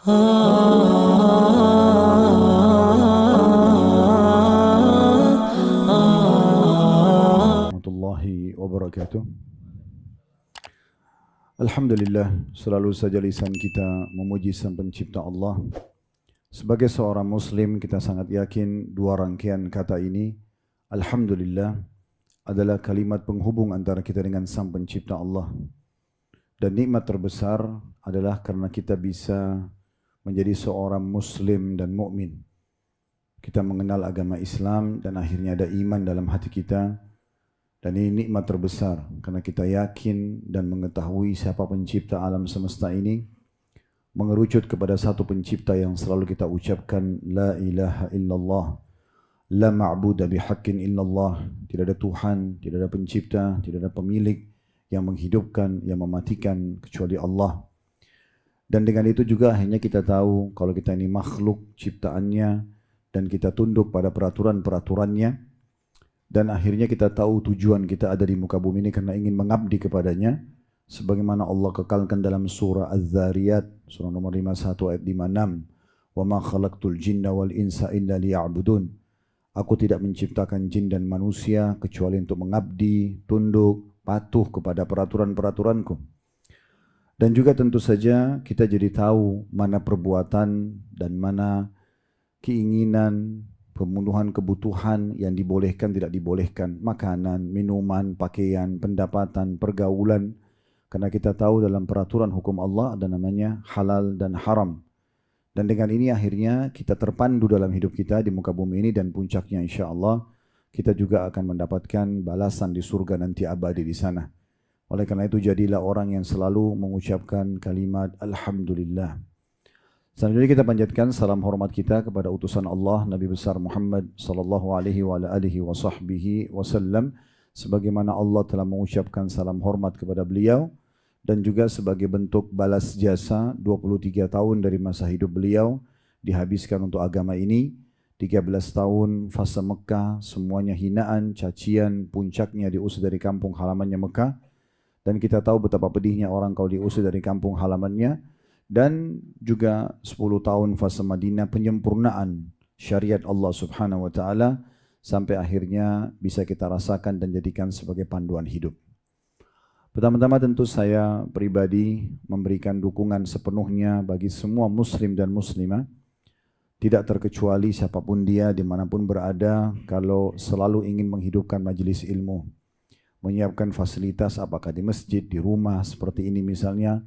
Warahmatullahi wabarakatuh. Alhamdulillah, selalu saja lisan kita memuji Sang Pencipta Allah. Sebagai seorang muslim, kita sangat yakin dua rangkaian kata ini, Alhamdulillah, adalah kalimat penghubung antara kita dengan Sang Pencipta Allah. Dan nikmat terbesar adalah karena kita bisa menjadi seorang muslim dan mukmin. Kita mengenal agama Islam dan akhirnya ada iman dalam hati kita. Dan ini nikmat terbesar karena kita yakin dan mengetahui siapa pencipta alam semesta ini, mengerucut kepada satu pencipta yang selalu kita ucapkan la ilaha illallah, la ma'budu bihaqqin illallah. Tidak ada Tuhan, tidak ada pencipta, tidak ada pemilik yang menghidupkan, yang mematikan kecuali Allah. Dan dengan itu juga akhirnya kita tahu kalau kita ini makhluk ciptaannya dan kita tunduk pada peraturan-peraturannya. Dan akhirnya kita tahu tujuan kita ada di muka bumi ini karena ingin mengabdi kepadanya. Sebagaimana Allah kekalkan dalam surah Az-Zariyat, surah nomor 51 ayat 56. وَمَا خَلَقْتُ الْجِنَّ وَالْإِنْسَ إِلَّا لِيَعْبُدُونَ. Aku tidak menciptakan jin dan manusia kecuali untuk mengabdi, tunduk, patuh kepada peraturan-peraturanku. Dan juga tentu saja kita jadi tahu mana perbuatan dan mana keinginan, pemenuhan kebutuhan yang dibolehkan tidak dibolehkan, makanan, minuman, pakaian, pendapatan, pergaulan. Karena kita tahu dalam peraturan hukum Allah ada namanya halal dan haram. Dan dengan ini akhirnya kita terpandu dalam hidup kita di muka bumi ini dan puncaknya insya Allah kita juga akan mendapatkan balasan di surga nanti abadi di sana. Oleh karena itu jadilah orang yang selalu mengucapkan kalimat Alhamdulillah. Selanjutnya kita panjatkan salam hormat kita kepada utusan Allah Nabi besar Muhammad sallallahu alaihi wa alihi wa sahbihi wasallam, sebagaimana Allah telah mengucapkan salam hormat kepada beliau dan juga sebagai bentuk balas jasa 23 tahun dari masa hidup beliau dihabiskan untuk agama ini. 13 tahun fase Mekah, semuanya hinaan, cacian, puncaknya diusir dari kampung halamannya Mekah. Dan kita tahu betapa pedihnya orang kalau diusir dari kampung halamannya. Dan juga 10 tahun fase Madinah, penyempurnaan syariat Allah subhanahu wa ta'ala sampai akhirnya bisa kita rasakan dan jadikan sebagai panduan hidup. Pertama-tama tentu saya pribadi memberikan dukungan sepenuhnya bagi semua muslim dan muslimah, tidak terkecuali siapapun dia dimanapun berada, kalau selalu ingin menghidupkan majelis ilmu, menyiapkan fasilitas apakah di masjid, di rumah seperti ini misalnya.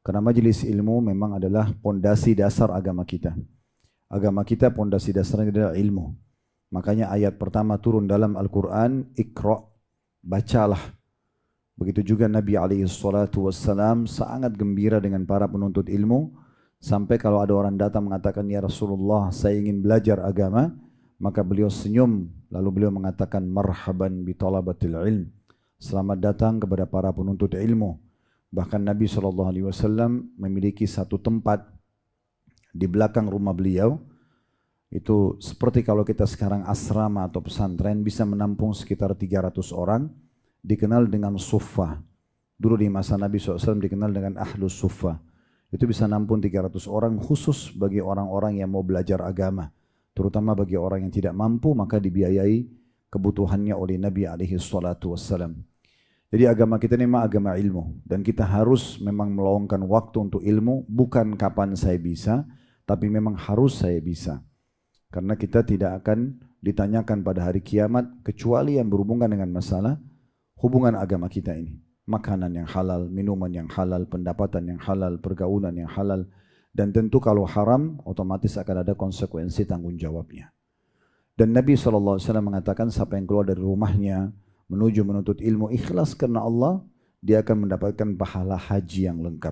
Karena majelis ilmu memang adalah pondasi dasar agama kita. Agama kita pondasi dasarnya adalah ilmu. Makanya ayat pertama turun dalam Al-Quran, Iqra, bacalah. Begitu juga Nabi SAW sangat gembira dengan para penuntut ilmu. Sampai kalau ada orang datang mengatakan, ya Rasulullah saya ingin belajar agama, maka beliau senyum. Lalu beliau mengatakan, marhaban bi talabatil ilm. Selamat datang kepada para penuntut ilmu. Bahkan Nabi SAW memiliki satu tempat di belakang rumah beliau. Itu seperti kalau kita sekarang asrama atau pesantren bisa menampung sekitar 300 orang. Dikenal dengan suffah. Dulu di masa Nabi SAW dikenal dengan ahlus suffah. Itu bisa nampung 300 orang khusus bagi orang-orang yang mau belajar agama. Terutama bagi orang yang tidak mampu maka dibiayai kebutuhannya oleh Nabi SAW. Jadi agama kita ini memang agama ilmu. Dan kita harus memang meluangkan waktu untuk ilmu. Bukan kapan saya bisa, tapi memang harus saya bisa. Karena kita tidak akan ditanyakan pada hari kiamat, kecuali yang berhubungan dengan masalah hubungan agama kita ini. Makanan yang halal, minuman yang halal, pendapatan yang halal, pergaulan yang halal. Dan tentu kalau haram, otomatis akan ada konsekuensi tanggung jawabnya. Dan Nabi SAW mengatakan, siapa yang keluar dari rumahnya, menuju menuntut ilmu ikhlas karena Allah, dia akan mendapatkan pahala haji yang lengkap.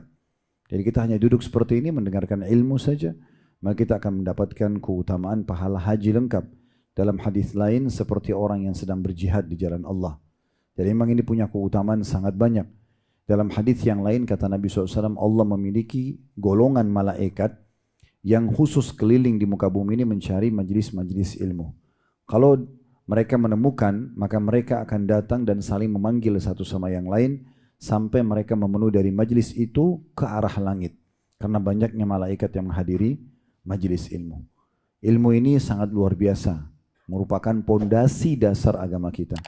Jadi kita hanya duduk seperti ini mendengarkan ilmu saja, maka kita akan mendapatkan keutamaan pahala haji lengkap. Dalam hadis lain seperti orang yang sedang berjihad di jalan Allah. Jadi memang ini punya keutamaan sangat banyak. Dalam hadis yang lain kata Nabi SAW, Allah memiliki golongan malaikat yang khusus keliling di muka bumi ini mencari majelis-majelis ilmu. Kalau mereka menemukan, maka mereka akan datang dan saling memanggil satu sama yang lain sampai mereka memenuhi dari majlis itu ke arah langit. karena banyaknya malaikat yang menghadiri majelis ilmu. Ilmu ini sangat luar biasa, merupakan pondasi dasar agama kita.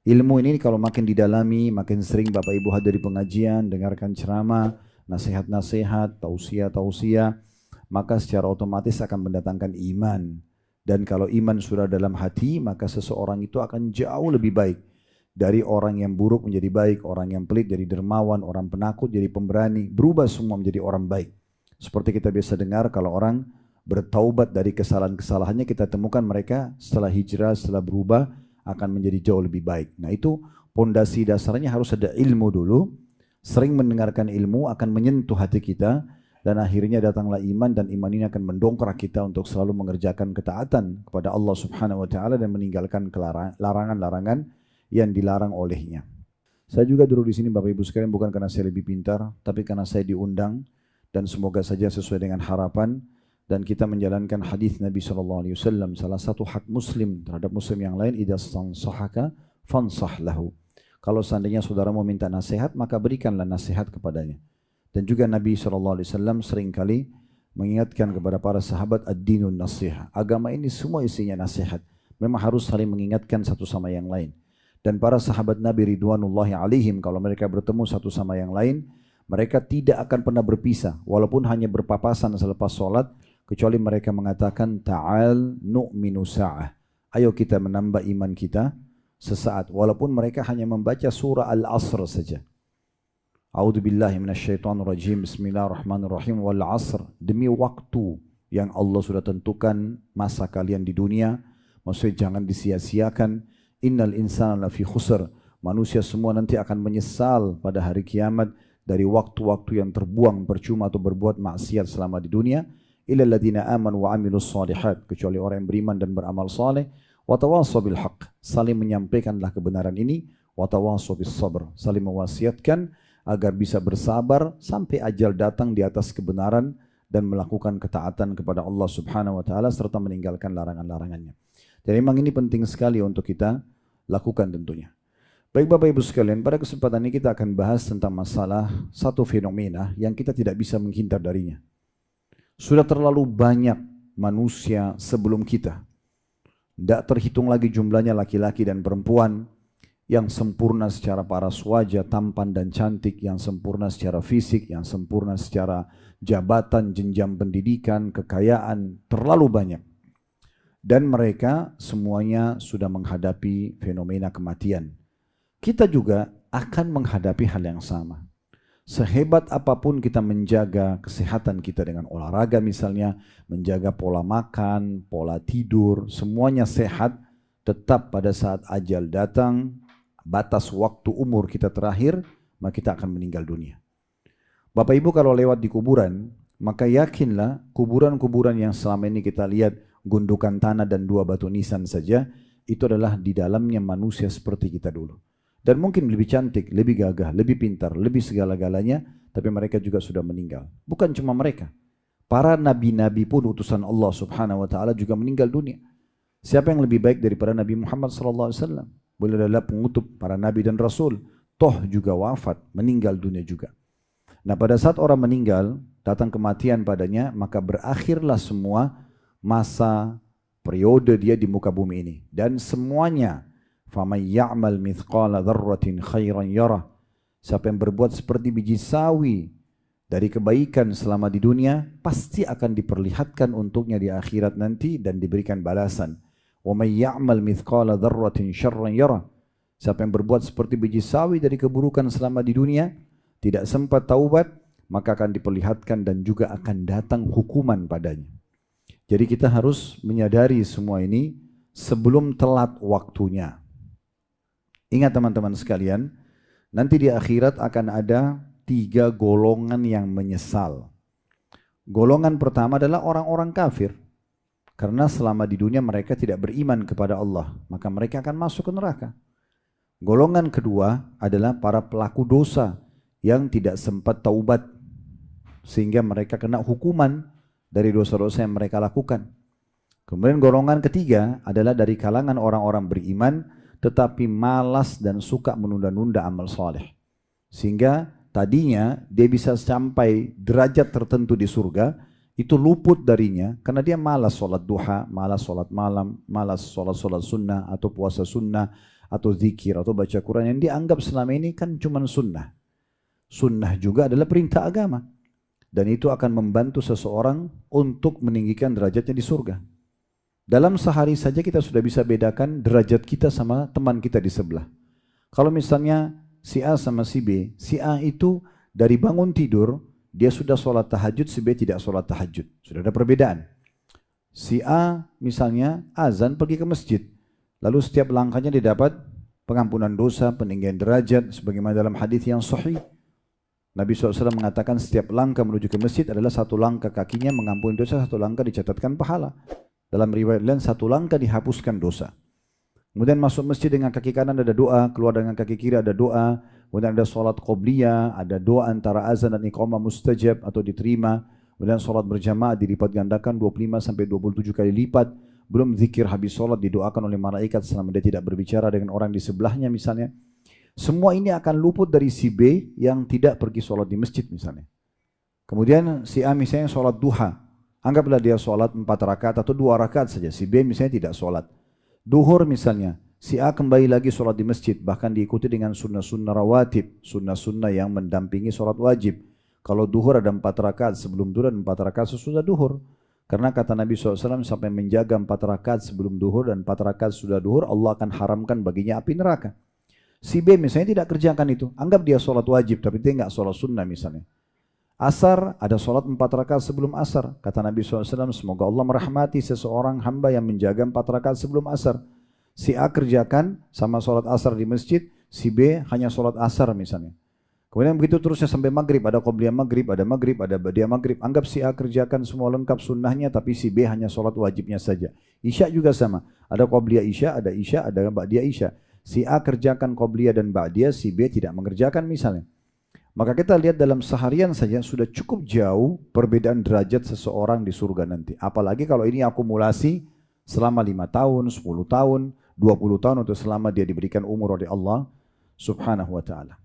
Ilmu ini kalau makin didalami, makin sering Bapak Ibu hadiri pengajian, dengarkan ceramah, nasihat-nasihat, tausiah-tausiah, maka secara otomatis akan mendatangkan iman. Dan kalau iman sudah dalam hati, maka seseorang itu akan jauh lebih baik. Dari orang yang buruk menjadi baik, orang yang pelit jadi dermawan, orang penakut jadi pemberani, berubah semua menjadi orang baik. Seperti kita biasa dengar kalau orang bertaubat dari kesalahan-kesalahannya, kita temukan mereka setelah hijrah, setelah berubah akan menjadi jauh lebih baik. Nah itu pondasi dasarnya harus ada ilmu dulu. Sering mendengarkan ilmu akan menyentuh hati kita dan akhirnya datanglah iman, dan iman ini akan mendongkrak kita untuk selalu mengerjakan ketaatan kepada Allah Subhanahu wa taala dan meninggalkan larangan-larangan yang dilarang olehnya. Saya juga duduk di sini Bapak Ibu sekalian bukan karena saya lebih pintar, tapi karena saya diundang, dan semoga saja sesuai dengan harapan. Dan kita menjalankan hadis Nabi SAW, salah satu hak muslim terhadap muslim yang lain, idza stansahaka fansah lahu. Kalau seandainya saudara mau minta nasihat, maka berikanlah nasihat kepadanya. Dan juga Nabi SAW seringkali mengingatkan kepada para sahabat, ad-dinun nasihat. Agama ini semua isinya nasihat. Memang harus saling mengingatkan satu sama yang lain. Dan para sahabat Nabi Ridwanullahi alaihim, kalau mereka bertemu satu sama yang lain, mereka tidak akan pernah berpisah, walaupun hanya berpapasan selepas sholat, kecuali mereka mengatakan, ta'al nu'minu sa'ah. Ayo kita menambah iman kita sesaat. Walaupun mereka hanya membaca surah Al-Asr saja. A'udzubillahi minasyaitonirrajim. Bismillahirrahmanirrahim. Wal 'asr. Demi waktu yang Allah sudah tentukan masa kalian di dunia. Maksudnya jangan disia-siakan. Innal insana lafi khusr. Manusia semua nanti akan menyesal pada hari kiamat dari waktu-waktu yang terbuang percuma atau berbuat maksiat selama di dunia. Illa alladhina amanu wa amilus shalihat, kecuali orang yang beriman dan beramal saleh, wa tawassaw bil haqq, saling menyampaikanlah kebenaran ini, wa tawassaw bis sabr, saling mewasiatkan agar bisa bersabar sampai ajal datang di atas kebenaran dan melakukan ketaatan kepada Allah Subhanahu wa taala serta meninggalkan larangan-larangannya. Jadi memang ini penting sekali untuk kita lakukan tentunya. Baik Bapak Ibu sekalian, pada kesempatan ini kita akan bahas tentang masalah satu fenomena yang kita tidak bisa menghindar darinya. Sudah terlalu banyak manusia sebelum kita. Tidak terhitung lagi jumlahnya laki-laki dan perempuan yang sempurna secara paras wajah, tampan dan cantik, yang sempurna secara fisik, yang sempurna secara jabatan, jenjang pendidikan, kekayaan, terlalu banyak. Dan mereka semuanya sudah menghadapi fenomena kematian. Kita juga akan menghadapi hal yang sama. Sehebat apapun kita menjaga kesehatan kita dengan olahraga misalnya, menjaga pola makan, pola tidur, semuanya sehat, tetap pada saat ajal datang, batas waktu umur kita terakhir, maka kita akan meninggal dunia. Bapak Ibu kalau lewat di kuburan, maka yakinlah kuburan-kuburan yang selama ini kita lihat gundukan tanah dan dua batu nisan saja, itu adalah di dalamnya manusia seperti kita dulu. Dan mungkin lebih cantik, lebih gagah, lebih pintar, lebih segala-galanya, tapi mereka juga sudah meninggal. Bukan cuma mereka. Para nabi-nabi pun utusan Allah Subhanahu wa taala juga meninggal dunia. Siapa yang lebih baik daripada Nabi Muhammad SAW? Beliau adalah pengutup para nabi dan rasul. Toh juga wafat, meninggal dunia juga. Nah pada saat orang meninggal, datang kematian padanya, maka berakhirlah semua masa periode dia di muka bumi ini. Dan semuanya, فَمَنْ يَعْمَلْ مِثْقَالَ ذَرَّةٍ خَيْرًا يَرَهُ. Siapa yang berbuat seperti biji sawi dari kebaikan selama di dunia, pasti akan diperlihatkan untuknya di akhirat nanti dan diberikan balasan. وَمَنْ يَعْمَلْ مِثْقَالَ ذَرَّةٍ شَرًّا يَرَهُ. Siapa yang berbuat seperti biji sawi dari keburukan selama di dunia, tidak sempat taubat, maka akan diperlihatkan dan juga akan datang hukuman padanya. Jadi kita harus menyadari semua ini sebelum telat waktunya. Ingat teman-teman sekalian, nanti di akhirat akan ada 3 golongan yang menyesal. Golongan pertama adalah orang-orang kafir. Karena selama di dunia mereka tidak beriman kepada Allah, maka mereka akan masuk ke neraka. Golongan kedua adalah para pelaku dosa yang tidak sempat taubat, sehingga mereka kena hukuman dari dosa-dosa yang mereka lakukan. Kemudian golongan ketiga adalah dari kalangan orang-orang beriman, tetapi malas dan suka menunda-nunda amal soleh. Sehingga tadinya dia bisa sampai derajat tertentu di surga, itu luput darinya karena dia malas sholat duha, malas sholat malam, malas sholat sunnah atau puasa sunnah atau zikir atau baca Quran yang dianggap selama ini kan cuma sunnah. Sunnah juga adalah perintah agama. Dan itu akan membantu seseorang untuk meninggikan derajatnya di surga. Dalam sehari saja kita sudah bisa bedakan derajat kita sama teman kita di sebelah. Kalau misalnya si A sama si B, si A itu dari bangun tidur, dia sudah sholat tahajud, si B tidak sholat tahajud. Sudah ada perbedaan. Si A misalnya azan pergi ke masjid, lalu setiap langkahnya dia dapat pengampunan dosa, peninggian derajat, sebagaimana dalam hadis yang sahih. Nabi SAW mengatakan setiap langkah menuju ke masjid adalah satu langkah kakinya mengampuni dosa, satu langkah dicatatkan pahala. Dalam riwayat lain satu langkah dihapuskan dosa. Kemudian masuk masjid dengan kaki kanan ada doa, keluar dengan kaki kiri ada doa, kemudian ada sholat qobliyah, ada doa antara azan dan iqamah mustajab atau diterima, kemudian sholat berjamaah dilipat gandakan 25 sampai 27 kali lipat, belum zikir habis sholat didoakan oleh malaikat selama dia tidak berbicara dengan orang di sebelahnya misalnya. Semua ini akan luput dari si B yang tidak pergi sholat di masjid misalnya. Kemudian si A misalnya sholat duha. Anggaplah dia sholat 4 rakaat atau 2 rakaat saja. Si B misalnya tidak sholat. Duhur misalnya. Si A kembali lagi sholat di masjid. Bahkan diikuti dengan sunnah-sunnah rawatib. Sunnah-sunnah yang mendampingi sholat wajib. Kalau duhur ada 4 rakaat sebelum duhur dan 4 rakaat sesudah duhur. Karena kata Nabi SAW sampai menjaga 4 rakaat sebelum duhur dan 4 rakaat sudah duhur, Allah akan haramkan baginya api neraka. Si B misalnya tidak kerjakan itu, anggap dia sholat wajib tapi dia nggak sholat sunnah misalnya. Asar ada sholat 4 rakaat sebelum asar. Kata Nabi SAW, semoga Allah merahmati seseorang hamba yang menjaga 4 rakaat sebelum asar. Si A kerjakan sama sholat asar di masjid, si B hanya sholat asar misalnya. Kemudian begitu terusnya sampai maghrib, ada qobliyah maghrib, ada badiah maghrib. Anggap si A kerjakan semua lengkap sunnahnya tapi si B hanya sholat wajibnya saja. Isya juga sama, ada qobliyah isya, ada badiah isya. Si A kerjakan qobliyah dan ba'diyah, si B tidak mengerjakan misalnya. Maka kita lihat dalam seharian saja sudah cukup jauh perbedaan derajat seseorang di surga nanti. Apalagi kalau ini akumulasi selama 5 tahun, 10 tahun, 20 tahun atau selama dia diberikan umur oleh Allah Subhanahu wa ta'ala.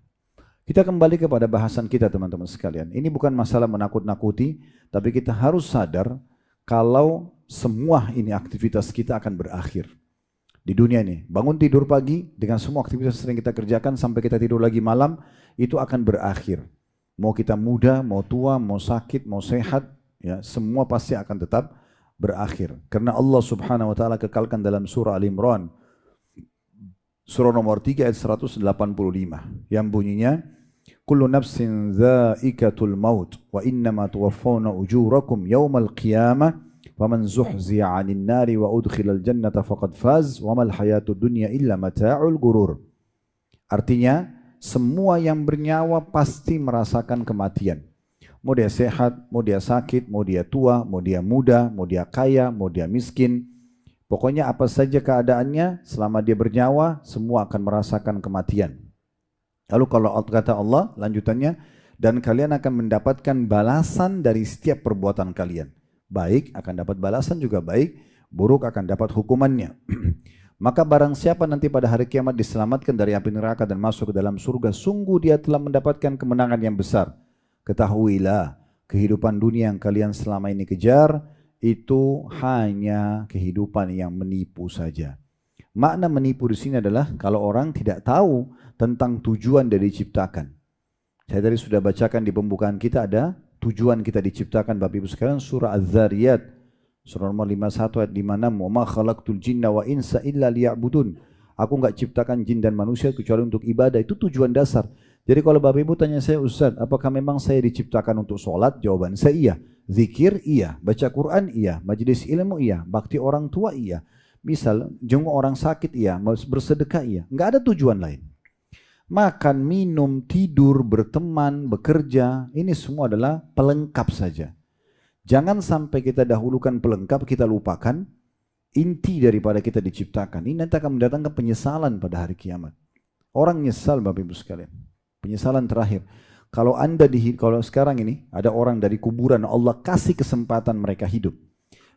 Kita kembali kepada bahasan kita teman-teman sekalian. Ini bukan masalah menakut-nakuti, tapi kita harus sadar kalau semua ini aktivitas kita akan berakhir. Di dunia ini, bangun tidur pagi dengan semua aktivitas yang sering kita kerjakan sampai kita tidur lagi malam, itu akan berakhir. Mau kita muda, mau tua, mau sakit, mau sehat, ya semua pasti akan tetap berakhir. Karena Allah Subhanahu wa taala kekalkan dalam surah Al-Imran, surah nomor 3 ayat 185 yang bunyinya kullu nafsin dha'iqatul maut wa innama tuwaffawna ujurakum yaumal qiyamah faman zuhziya 'anil nari wa udkhilal jannata faqad faz wa mal hayatud dunya illa mata'ul gurur. Artinya semua yang bernyawa pasti merasakan kematian. Mau dia sehat, mau dia sakit, mau dia tua, mau dia muda, mau dia kaya, mau dia miskin. Pokoknya apa saja keadaannya selama dia bernyawa semua akan merasakan kematian. Lalu kalau kata Allah lanjutannya, dan kalian akan mendapatkan balasan dari setiap perbuatan kalian. Baik akan dapat balasan juga baik, buruk akan dapat hukumannya. Maka barang siapa nanti pada hari kiamat diselamatkan dari api neraka dan masuk ke dalam surga, sungguh dia telah mendapatkan kemenangan yang besar. Ketahuilah, kehidupan dunia yang kalian selama ini kejar, itu hanya kehidupan yang menipu saja. Makna menipu di sini adalah kalau orang tidak tahu tentang tujuan dari diciptakan. Saya tadi sudah bacakan di pembukaan kita ada tujuan kita diciptakan Bapak Ibu sekalian, surah Az-Zariyat surah nomor 51 ayat 56, wa ma khalaqtul jinna wa insa illa liya'budun. Aku enggak ciptakan jin dan manusia kecuali untuk ibadah. Itu tujuan dasar. Jadi kalau Bapak Ibu tanya saya, Ustaz, apakah memang saya diciptakan untuk sholat? Jawaban saya iya. Zikir iya, baca Quran iya, majelis ilmu iya, bakti orang tua iya. Misal jenguk orang sakit iya, bersedekah iya. Enggak ada tujuan lain. Makan, minum, tidur, berteman, bekerja, ini semua adalah pelengkap saja. Jangan sampai kita dahulukan pelengkap, kita lupakan inti daripada kita diciptakan. Ini nanti akan mendatangkan penyesalan pada hari kiamat. Orang nyesal Bapak Ibu sekalian. Penyesalan terakhir. Kalau sekarang ini ada orang dari kuburan, Allah kasih kesempatan mereka hidup.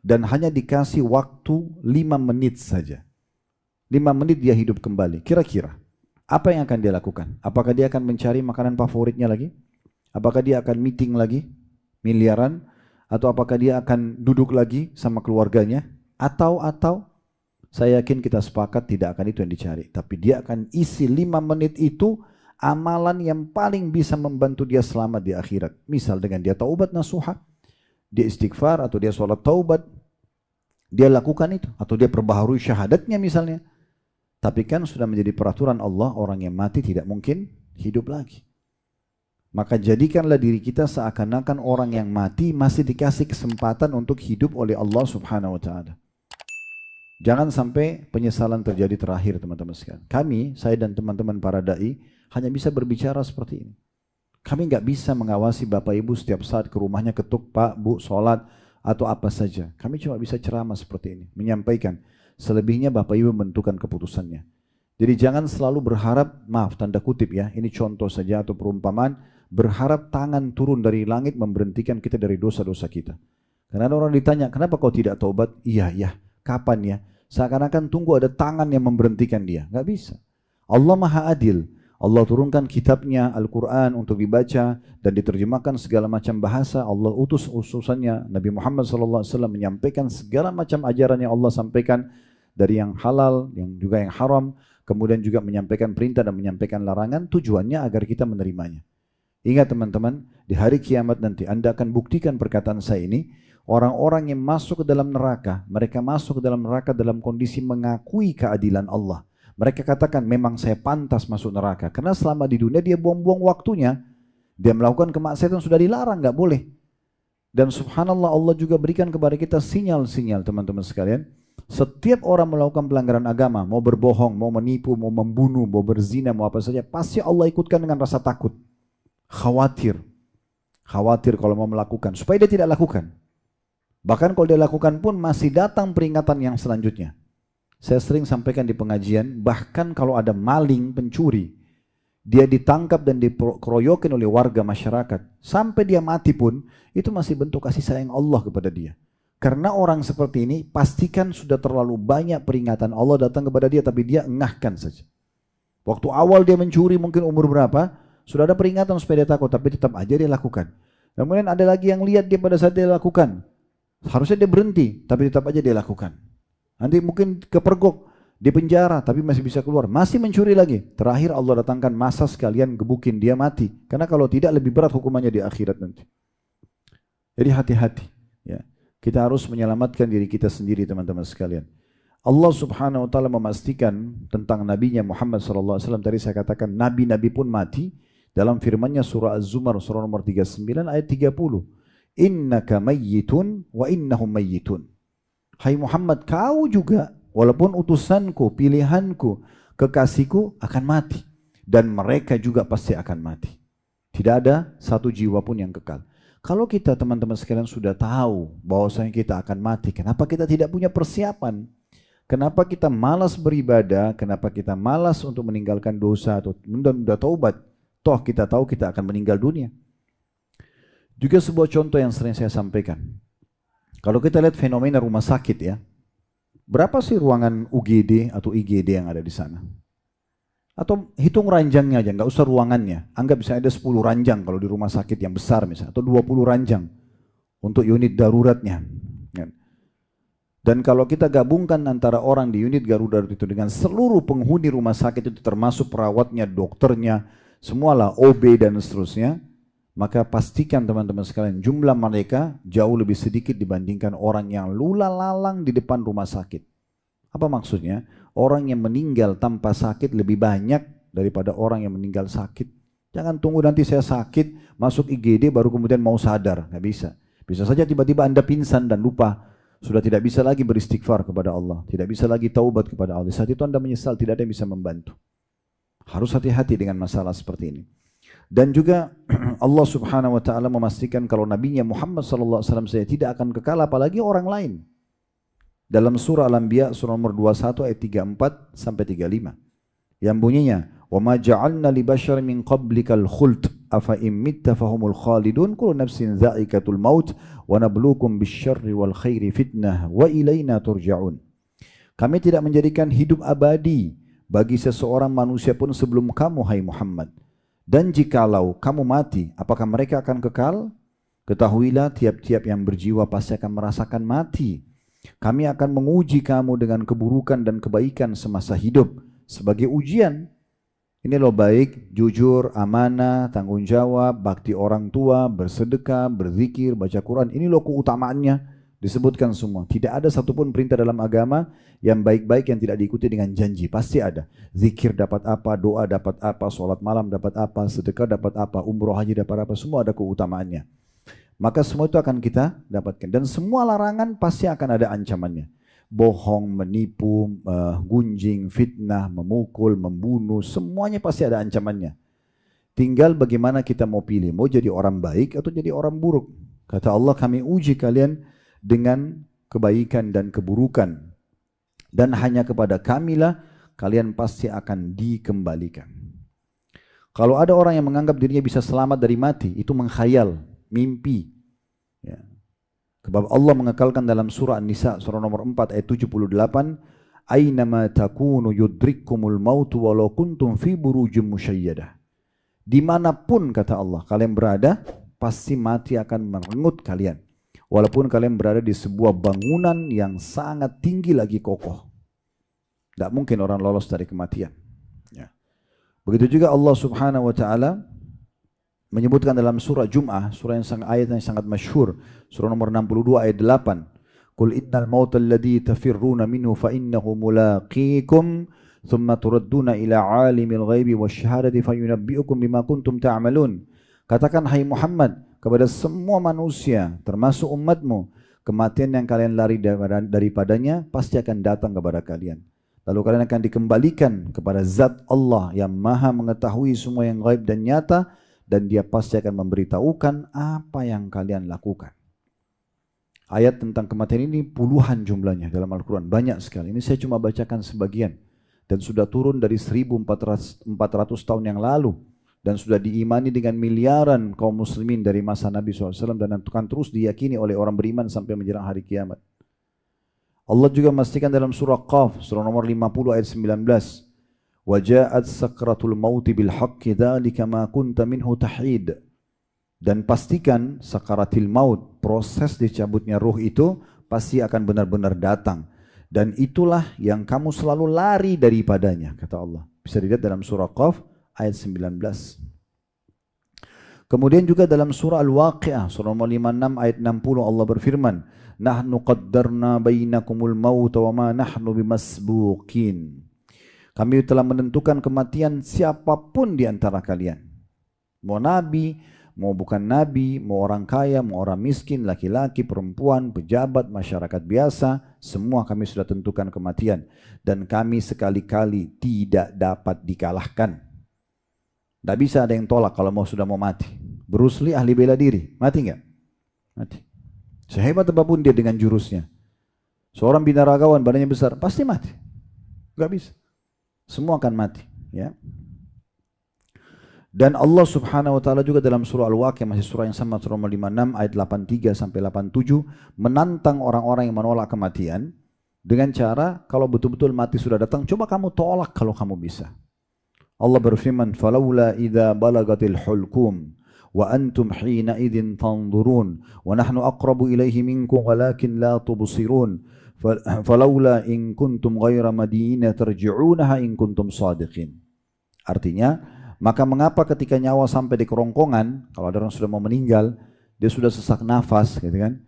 Dan hanya dikasih waktu 5 menit saja. 5 menit dia hidup kembali. Kira-kira apa yang akan dia lakukan? Apakah dia akan mencari makanan favoritnya lagi? Apakah dia akan meeting lagi miliaran, atau apakah dia akan duduk lagi sama keluarganya, atau saya yakin kita sepakat tidak akan itu yang dicari, tapi dia akan isi 5 menit itu amalan yang paling bisa membantu dia selamat di akhirat. Misal dengan dia taubat nasuha, dia istighfar, atau dia sholat taubat, dia lakukan itu, atau dia perbaharui syahadatnya misalnya. Tapi kan sudah menjadi peraturan Allah, orang yang mati tidak mungkin hidup lagi. Maka jadikanlah diri kita seakan-akan orang yang mati masih dikasih kesempatan untuk hidup oleh Allah Subhanahu wa taala. Jangan sampai penyesalan terjadi terakhir, teman-teman sekalian. Kami, saya dan teman-teman para dai hanya bisa berbicara seperti ini. Kami nggak bisa mengawasi Bapak Ibu setiap saat ke rumahnya ketuk, Pak, Bu, sholat, atau apa saja. Kami cuma bisa ceramah seperti ini, menyampaikan. Selebihnya Bapak Ibu menentukan keputusannya. Jadi jangan selalu berharap, maaf tanda kutip ya, ini contoh saja atau perumpamaan, berharap tangan turun dari langit memberhentikan kita dari dosa-dosa kita. Karena ada orang ditanya, kenapa kau tidak taubat? Iya, kapan ya? Seakan-akan tunggu ada tangan yang memberhentikan dia. Nggak bisa. Allah Maha Adil. Allah turunkan kitabnya Al-Quran untuk dibaca dan diterjemahkan segala macam bahasa. Allah utus utusannya Nabi Muhammad SAW menyampaikan segala macam ajaran yang Allah sampaikan, dari yang halal, yang juga yang haram, kemudian juga menyampaikan perintah dan menyampaikan larangan, tujuannya agar kita menerimanya. Ingat teman-teman, di hari kiamat nanti Anda akan buktikan perkataan saya ini. Orang-orang yang masuk ke dalam neraka, mereka masuk ke dalam neraka dalam kondisi mengakui keadilan Allah. Mereka katakan, memang saya pantas masuk neraka. Karena selama di dunia dia buang-buang waktunya. Dia melakukan kemaksiatan sudah dilarang, nggak boleh. Dan subhanallah, Allah juga berikan kepada kita sinyal-sinyal, teman-teman sekalian. Setiap orang melakukan pelanggaran agama, mau berbohong, mau menipu, mau membunuh, mau berzina, mau apa saja, pasti Allah ikutkan dengan rasa takut. Khawatir kalau mau melakukan, supaya dia tidak lakukan. Bahkan kalau dia lakukan pun masih datang peringatan yang selanjutnya. Saya sering sampaikan di pengajian, bahkan kalau ada maling, pencuri, dia ditangkap dan dikeroyokin oleh warga masyarakat, sampai dia mati pun, itu masih bentuk kasih sayang Allah kepada dia. Karena orang seperti ini, pastikan sudah terlalu banyak peringatan Allah datang kepada dia, tapi dia engahkan saja. Waktu awal dia mencuri mungkin umur berapa, sudah ada peringatan supaya dia takut, tapi tetap aja dia lakukan. Kemudian ada lagi yang lihat dia pada saat dia lakukan. Harusnya dia berhenti, tapi tetap aja dia lakukan. Nanti mungkin kepergok, di penjara, tapi masih bisa keluar. Masih mencuri lagi. Terakhir Allah datangkan masa sekalian gebukin dia mati. Karena kalau tidak lebih berat hukumannya di akhirat nanti. Jadi hati-hati. Ya. Kita harus menyelamatkan diri kita sendiri, teman-teman sekalian. Allah Subhanahu wa taala memastikan tentang nabinya Muhammad sallallahu alaihi wasallam. Tadi saya katakan nabi-nabi pun mati. Dalam firman-Nya surah Az-Zumar surah nomor 39 ayat 30. Innaka mayyitun wa innahum mayyitun. Hai Muhammad, kau juga walaupun utusanku, pilihanku, kekasihku akan mati. Dan mereka juga pasti akan mati. Tidak ada satu jiwa pun yang kekal. Kalau kita teman-teman sekalian sudah tahu bahwasanya kita akan mati, kenapa kita tidak punya persiapan? Kenapa kita malas beribadah? Kenapa kita malas untuk meninggalkan dosa atau menunda taubat? Toh kita tahu kita akan meninggal dunia. Juga sebuah contoh yang sering saya sampaikan. Kalau kita lihat fenomena rumah sakit ya, berapa sih ruangan UGD atau IGD yang ada di sana? Atau hitung ranjangnya aja, nggak usah ruangannya. Anggap misalnya ada 10 ranjang kalau di rumah sakit yang besar misalnya, atau 20 ranjang untuk unit daruratnya. Dan kalau kita gabungkan antara orang di unit darurat itu dengan seluruh penghuni rumah sakit itu, termasuk perawatnya, dokternya, semualah OB dan seterusnya, maka pastikan teman-teman sekalian jumlah mereka jauh lebih sedikit dibandingkan orang yang lula-lalang di depan rumah sakit. Apa maksudnya? Orang yang meninggal tanpa sakit lebih banyak daripada orang yang meninggal sakit. Jangan tunggu nanti saya sakit, masuk IGD baru kemudian mau sadar. Nggak bisa. Bisa saja tiba-tiba Anda pingsan dan lupa. Sudah tidak bisa lagi beristighfar kepada Allah. Tidak bisa lagi taubat kepada Allah. Saat itu Anda menyesal, tidak ada yang bisa membantu. Harus hati-hati dengan masalah seperti ini. Dan juga Allah Subhanahu wa taala memastikan kalau nabinya Muhammad sallallahu alaihi wasallam saya tidak akan kekal apalagi orang lain. Dalam surah Al-Anbiya surah nomor 21 ayat 34 sampai 35. Yang bunyinya, "Wa ma ja'alna li basyarin min qablikal khuld afa in mitta fahumul khalidun kullu nafsin dha'iqatul maut wa nabluukum bisyarri wal khairi fitnah wa ilaina turja'un." Kami tidak menjadikan hidup abadi bagi seseorang manusia pun sebelum kamu hai Muhammad. Dan jikalau kamu mati, apakah mereka akan kekal? Ketahuilah tiap-tiap yang berjiwa pasti akan merasakan mati. Kami akan menguji kamu dengan keburukan dan kebaikan semasa hidup sebagai ujian. Ini loh baik, jujur, amanah, tanggung jawab, bakti orang tua, bersedekah, berzikir, baca Quran. Ini loh keutamaannya. Disebutkan semua. Tidak ada satupun perintah dalam agama yang baik-baik yang tidak diikuti dengan janji. Pasti ada. Zikir dapat apa, doa dapat apa, sholat malam dapat apa, sedekah dapat apa, umroh haji dapat apa. Semua ada keutamaannya. Maka semua itu akan kita dapatkan. Dan semua larangan pasti akan ada ancamannya. Bohong, menipu, gunjing, fitnah, memukul, membunuh. Semuanya pasti ada ancamannya. Tinggal bagaimana kita mau pilih. Mau jadi orang baik atau jadi orang buruk. Kata Allah, kami uji kalian dengan kebaikan dan keburukan, dan hanya kepada kamilah kalian pasti akan dikembalikan. Kalau ada orang yang menganggap dirinya bisa selamat dari mati, itu mengkhayal, mimpi ya. Sebab Allah mengekalkan dalam surah An-Nisa surah nomor 4 ayat 78, Aynama takunu yudrikkumul mautu walau kuntum fi burujim musyayyadah. Dimanapun kata Allah kalian berada, pasti mati akan merenggut kalian. Walaupun kalian berada di sebuah bangunan yang sangat tinggi lagi kokoh. Tidak mungkin orang lolos dari kematian. Ya. Begitu juga Allah subhanahu wa ta'ala menyebutkan dalam surah Jum'ah, ayat yang sangat masyhur, surah nomor 62 ayat 8. Qul innal mauta alladhi tafirruna minhu fa innahu mulaqikum thumma turadduna ila alimil ghaibi wasyahadati fayunabbi'ukum bima kuntum ta'malun. Katakan hai Muhammad kepada semua manusia termasuk umatmu, kematian yang kalian lari daripadanya pasti akan datang kepada kalian. Lalu kalian akan dikembalikan kepada zat Allah yang maha mengetahui semua yang gaib dan nyata, dan dia pasti akan memberitahukan apa yang kalian lakukan. Ayat tentang kematian ini puluhan jumlahnya dalam Al-Quran, banyak sekali. Ini saya cuma bacakan sebagian, dan sudah turun dari 1400 tahun yang lalu, dan sudah diimani dengan miliaran kaum muslimin dari masa Nabi SAW, dan akan terus diyakini oleh orang beriman sampai menjelang hari kiamat. Allah juga memastikan dalam surah Qaf, surah nomor 50 ayat 19, وَجَاءَتْ سَكْرَةُ الْمَوْتِ بِالْحَقِّ ذَلِكَ مَا كُنْتَ مِنْهُ تَحِيدٌ. Dan pastikan sakaratil maut, proses dicabutnya ruh itu pasti akan benar-benar datang. Dan itulah yang kamu selalu lari daripadanya, kata Allah. Bisa dilihat dalam surah Qaf ayat 19. Kemudian juga dalam surah Al-Waqi'ah, surah nomor 56 ayat 60, Allah berfirman, Nahnu qaddarna bainakumul maut wa ma nahnu bimasbuqin. Kami telah menentukan kematian siapapun di antara kalian. Mau nabi, mau bukan nabi, mau orang kaya, mau orang miskin, laki-laki, perempuan, pejabat, masyarakat biasa, semua kami sudah tentukan kematian. Dan kami sekali-kali tidak dapat dikalahkan. Tidak bisa ada yang tolak kalau sudah mau mati. Bruce Lee ahli bela diri, mati nggak? Mati. Sehebat apapun dia dengan jurusnya. Seorang binaragawan badannya besar, pasti mati. Nggak bisa. Semua akan mati. Ya. Dan Allah subhanahu wa ta'ala juga dalam surah Al-Waqi'ah, masih surah yang sama, surah 56 ayat 83 sampai 87, menantang orang-orang yang menolak kematian dengan cara, kalau betul-betul mati sudah datang, coba kamu tolak kalau kamu bisa. Allah berfirman, فَلَوْلَا إِذَا بَلَغَتِ الْحُلْكُمْ وَأَنْتُمْ حِينَئِذٍ تَنْظُرُونَ وَنَحْنُ أَقْرَبُ إِلَيْهِ مِنْكُمْ وَلَكِنْ لَا تُبْصِرُونَ فَلَوْلَا إِنْ كُنْتُمْ غَيْرَ مَدِينَ تَرْجِعُونَهَا إِنْ كُنْتُمْ صَادِقِينَ. Artinya, maka mengapa ketika nyawa sampai di kerongkongan, kalau ada orang sudah mau meninggal, dia sudah sesak nafas, gitu kan?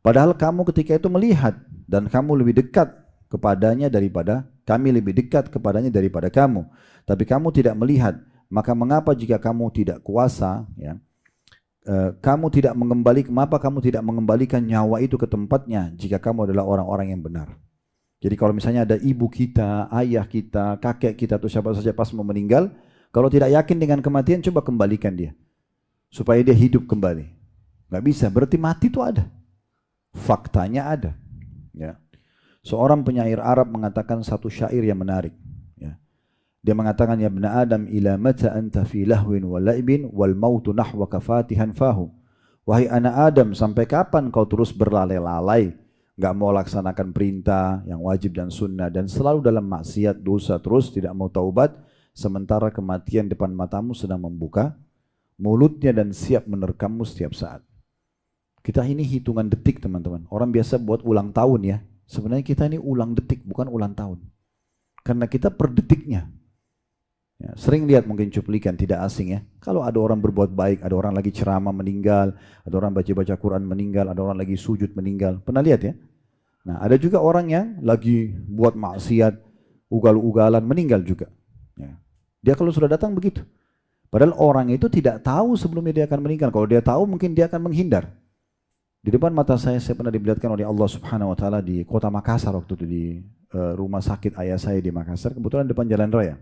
Padahal kamu ketika itu melihat, dan kamu lebih dekat kepadanya daripada, kami lebih dekat kepadanya daripada kamu. Tapi kamu tidak melihat, maka mengapa jika kamu tidak kuasa, ya, mengapa kamu tidak mengembalikan nyawa itu ke tempatnya jika kamu adalah orang-orang yang benar. Jadi kalau misalnya ada ibu kita, ayah kita, kakek kita, atau siapa saja pas mau meninggal, kalau tidak yakin dengan kematian, coba kembalikan dia. Supaya dia hidup kembali. Gak bisa, berarti mati itu ada. Faktanya ada. Ya. Seorang penyair Arab mengatakan satu syair yang menarik. Ya. Dia mengatakan, ya bna Adam ila mata anta fi lahwin wa laibin wal mautu nahwaka fatihan fahu. Wahai anak Adam, sampai kapan kau terus berlalai-lalai, gak mau laksanakan perintah yang wajib dan sunnah, dan selalu dalam maksiat, dosa terus, tidak mau taubat. sementara kematian depan matamu sedang membuka mulutnya dan siap menerkammu setiap saat. Kita ini hitungan detik teman-teman. Orang biasa buat ulang tahun ya. Sebenarnya kita ini ulang detik bukan ulang tahun. Karena kita per detiknya. Ya, sering lihat mungkin cuplikan tidak asing ya. Kalau ada orang berbuat baik, ada orang lagi ceramah meninggal, ada orang baca-baca Quran meninggal, ada orang lagi sujud meninggal. Pernah lihat ya? Nah, ada juga orang yang lagi buat maksiat, ugal-ugalan meninggal juga. Ya. Dia kalau sudah datang begitu. Padahal orang itu tidak tahu sebelumnya dia akan meninggal. Kalau dia tahu mungkin dia akan menghindar. Di depan mata saya pernah diperlihatkan oleh Allah Subhanahu Wa Taala di kota Makassar waktu itu di rumah sakit ayah saya di Makassar. Kebetulan depan jalan raya.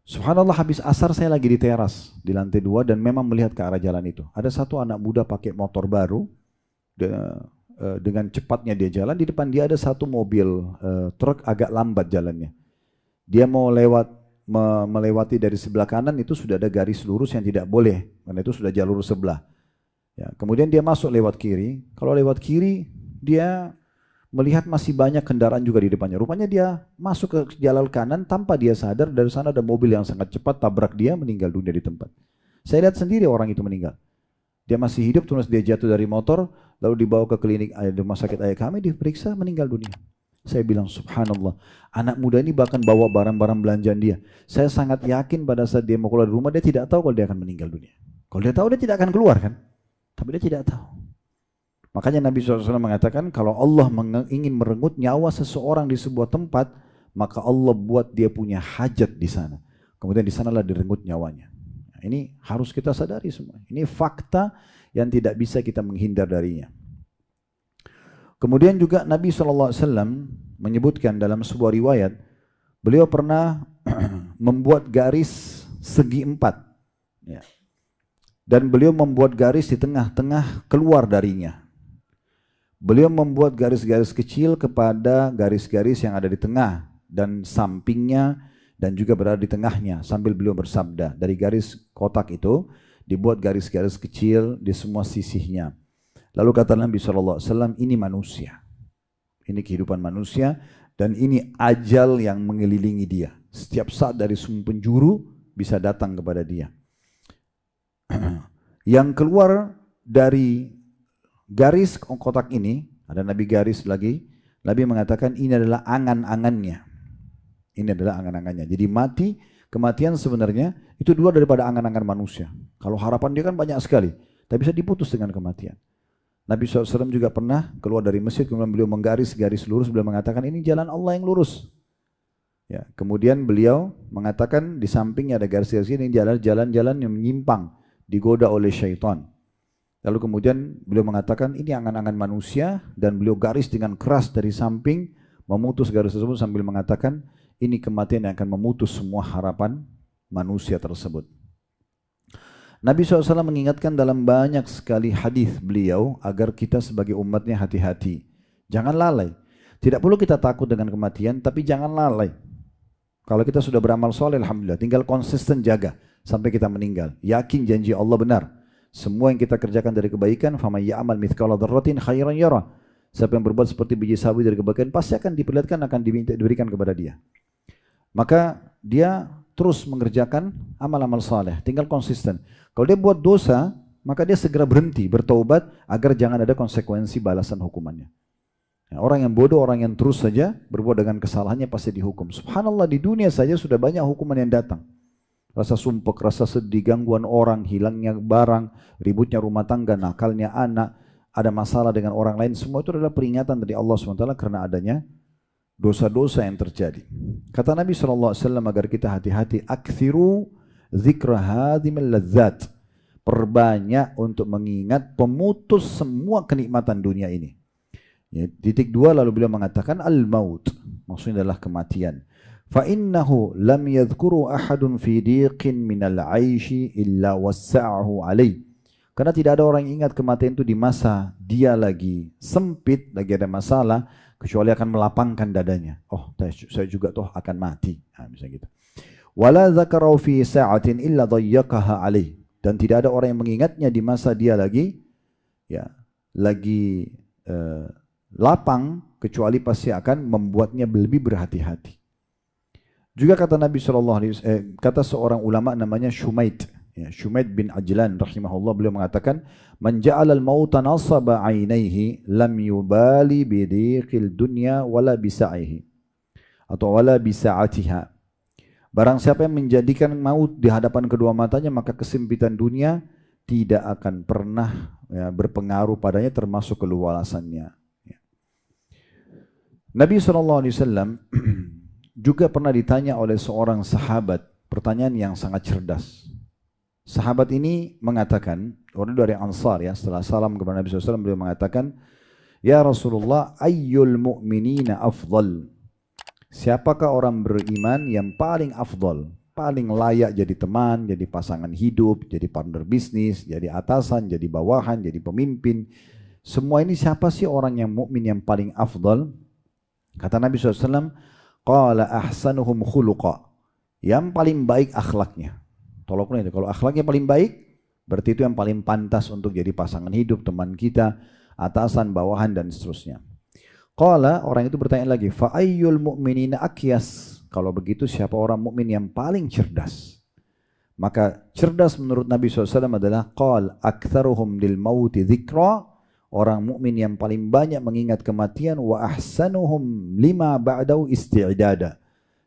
Subhanallah habis asar saya lagi di teras di lantai 2 dan memang melihat ke arah jalan itu. Ada satu anak muda pakai motor baru dengan cepatnya dia jalan. Di depan dia ada satu mobil truk agak lambat jalannya. Dia mau melewati dari sebelah kanan itu sudah ada garis lurus yang tidak boleh karena itu sudah jalur sebelah. Ya, kemudian dia masuk lewat kiri. Kalau lewat kiri dia melihat masih banyak kendaraan juga di depannya. Rupanya dia masuk ke jalan kanan tanpa dia sadar dari sana ada mobil yang sangat cepat tabrak dia meninggal dunia di tempat. Saya lihat sendiri orang itu meninggal. Dia masih hidup terus dia jatuh dari motor lalu dibawa ke klinik rumah sakit ayah kami diperiksa meninggal dunia. Saya bilang subhanallah anak muda ini bahkan bawa barang-barang belanjaan dia. Saya sangat yakin pada saat dia mau keluar dari rumah dia tidak tahu kalau dia akan meninggal dunia. Kalau dia tahu dia tidak akan keluar kan. Tapi dia tidak tahu. Makanya Nabi SAW mengatakan kalau Allah ingin merenggut nyawa seseorang di sebuah tempat, maka Allah buat dia punya hajat di sana. Kemudian di sanalah direnggut nyawanya. Nah, ini harus kita sadari semua. Ini fakta yang tidak bisa kita menghindar darinya. Kemudian juga Nabi SAW menyebutkan dalam sebuah riwayat, beliau pernah membuat garis segi 4. Ya. Dan beliau membuat garis di tengah-tengah keluar darinya. Beliau membuat garis-garis kecil kepada garis-garis yang ada di tengah dan sampingnya dan juga berada di tengahnya sambil beliau bersabda dari garis kotak itu dibuat garis-garis kecil di semua sisinya. Lalu kata Nabi SAW, ini manusia, ini kehidupan manusia dan ini ajal yang mengelilingi dia. Setiap saat dari semua penjuru bisa datang kepada dia. Yang keluar dari garis kotak ini, ada Nabi garis lagi, Nabi mengatakan ini adalah angan-angannya. Ini adalah angan-angannya. Jadi kematian sebenarnya itu dua daripada angan-angan manusia. Kalau harapan dia kan banyak sekali, tapi bisa diputus dengan kematian. Nabi SAW juga pernah keluar dari masjid, kemudian beliau menggaris garis lurus, beliau mengatakan ini jalan Allah yang lurus. Ya, kemudian beliau mengatakan di sampingnya ada garis-garis ini jalan-jalan yang menyimpang, digoda oleh syaitan. Lalu kemudian beliau mengatakan ini angan-angan manusia dan beliau garis dengan keras dari samping memutus garis tersebut sambil mengatakan ini kematian yang akan memutus semua harapan manusia tersebut. Nabi SAW mengingatkan dalam banyak sekali hadis beliau agar kita sebagai umatnya hati-hati. Jangan lalai. Tidak perlu kita takut dengan kematian tapi jangan lalai. Kalau kita sudah beramal soleh alhamdulillah tinggal konsisten jaga sampai kita meninggal. Yakin janji Allah benar. Semua yang kita kerjakan dari kebaikan, faman ya'mal mithqala dzarratin khairan yara. Siapa yang berbuat seperti biji sawi dari kebaikan pasti akan diperlihatkan, akan diberikan kepada dia. Maka dia terus mengerjakan amal-amal saleh, tinggal konsisten. Kalau dia buat dosa, maka dia segera berhenti, bertaubat agar jangan ada konsekuensi balasan hukumannya. Ya, orang yang bodoh, orang yang terus saja berbuat dengan kesalahannya pasti dihukum. Subhanallah di dunia saja sudah banyak hukuman yang datang. Rasa sumpek, rasa sedih, gangguan orang, hilangnya barang, ributnya rumah tangga, nakalnya anak, ada masalah dengan orang lain, semua itu adalah peringatan dari Allah SWT karena adanya dosa-dosa yang terjadi. Kata Nabi SAW agar kita hati-hati, akthiru dzikra hadhimil ladzat. Perbanyak untuk mengingat pemutus semua kenikmatan dunia ini. Ya, titik 2 lalu beliau mengatakan al-maut, maksudnya adalah kematian. فَإِنَّهُ لَمْ يَذْكُرُ أَحَدٌ فِي دِيقٍ مِنَ الْعَيْشِ إِلَّا وَسَّعَهُ عَلَيْهِ. Karena tidak ada orang yang ingat kematian itu di masa dia lagi sempit, lagi ada masalah, kecuali akan melapangkan dadanya. Oh, saya juga toh akan mati. Nah, misalnya gitu. وَلَا ذَكَرَهُ فِي سَاعَةٍ إِلَّا ضَيَّقَهَا عَلَيْهِ. Dan tidak ada orang yang mengingatnya di masa dia lagi lapang, kecuali pasti akan membuatnya lebih berhati-hati. Juga kata Nabi kata seorang ulama namanya Shumait, ya, Shumait bin Ajlan rahimahullah, beliau mengatakan, "Man ja'ala al-mauta nasaba 'ainaihi lam yubali bidiqil dunya wala bisa'ihi atau wala bisa'atiha." Barang siapa yang menjadikan maut di hadapan kedua matanya, maka kesempitan dunia tidak akan pernah, ya, berpengaruh padanya, termasuk keluasannya. Ya. Nabi SAW juga pernah ditanya oleh seorang sahabat pertanyaan yang sangat cerdas. Sahabat ini mengatakan, orang dari Ansar, ya, setelah salam kepada Nabi SAW, beliau mengatakan, "Ya Rasulullah, ayyul mu'minina afdal?" Siapakah orang beriman yang paling afdal, paling layak jadi teman, jadi pasangan hidup, jadi partner bisnis, jadi atasan, jadi bawahan, jadi pemimpin. Semua ini siapa sih orang yang mukmin yang paling afdal? Kata Nabi SAW, "Qala ahsanuhum khuluqa." Yang paling baik akhlaknya. Tolong itu, kalau akhlaknya paling baik, berarti itu yang paling pantas untuk jadi pasangan hidup, teman kita, atasan, bawahan, dan seterusnya. Qala, orang itu bertanya lagi, "Fa ayyul mu'minina akyas?" Kalau begitu siapa orang mukmin yang paling cerdas? Maka cerdas menurut Nabi SAW adalah qal aktsaruhum lil mauti dzikra, orang mukmin yang paling banyak mengingat kematian, wa ahsanuhum lima ba'dahu isti'dada,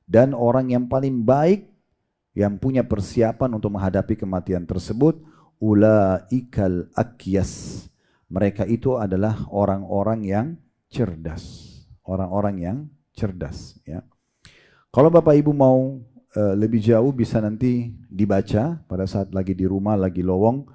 dan orang yang paling baik yang punya persiapan untuk menghadapi kematian tersebut, ulaikal akyas, mereka itu adalah orang-orang yang cerdas, orang-orang yang cerdas, ya. Kalau Bapak Ibu mau lebih jauh, bisa nanti dibaca pada saat lagi di rumah, lagi lowong.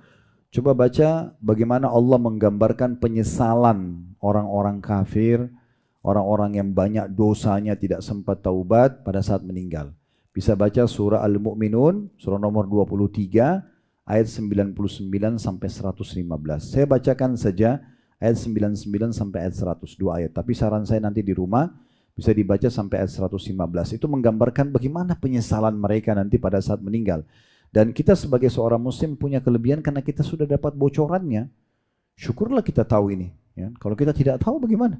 Coba baca bagaimana Allah menggambarkan penyesalan orang-orang kafir, orang-orang yang banyak dosanya tidak sempat taubat pada saat meninggal. Bisa baca surah Al-Mu'minun, surah nomor 23, ayat 99 sampai 115. Saya bacakan saja ayat 99 sampai ayat 100, 2 ayat. Tapi saran saya nanti di rumah bisa dibaca sampai ayat 115. Itu menggambarkan bagaimana penyesalan mereka nanti pada saat meninggal. Dan kita sebagai seorang muslim punya kelebihan karena kita sudah dapat bocorannya. Syukurlah kita tahu ini. Ya. Kalau kita tidak tahu bagaimana?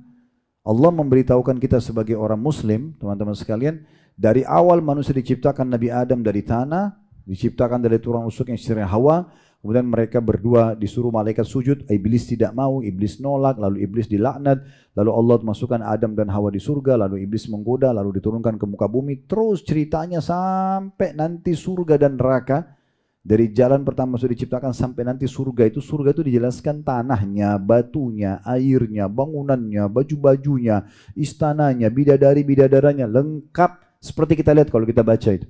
Allah memberitahukan kita sebagai orang muslim, teman-teman sekalian, dari awal manusia diciptakan, Nabi Adam dari tanah, diciptakan dari tulang rusuk yang istrinya Hawa. Kemudian mereka berdua disuruh malaikat sujud, iblis tidak mau, iblis nolak, lalu iblis dilaknat, lalu Allah masukkan Adam dan Hawa di surga, lalu iblis menggoda, lalu diturunkan ke muka bumi. Terus ceritanya sampai nanti surga dan neraka. Dari jalan pertama sudah diciptakan sampai nanti surga itu dijelaskan tanahnya, batunya, airnya, bangunannya, baju-bajunya, istananya, bidadari-bidadaranya, lengkap seperti kita lihat kalau kita baca itu.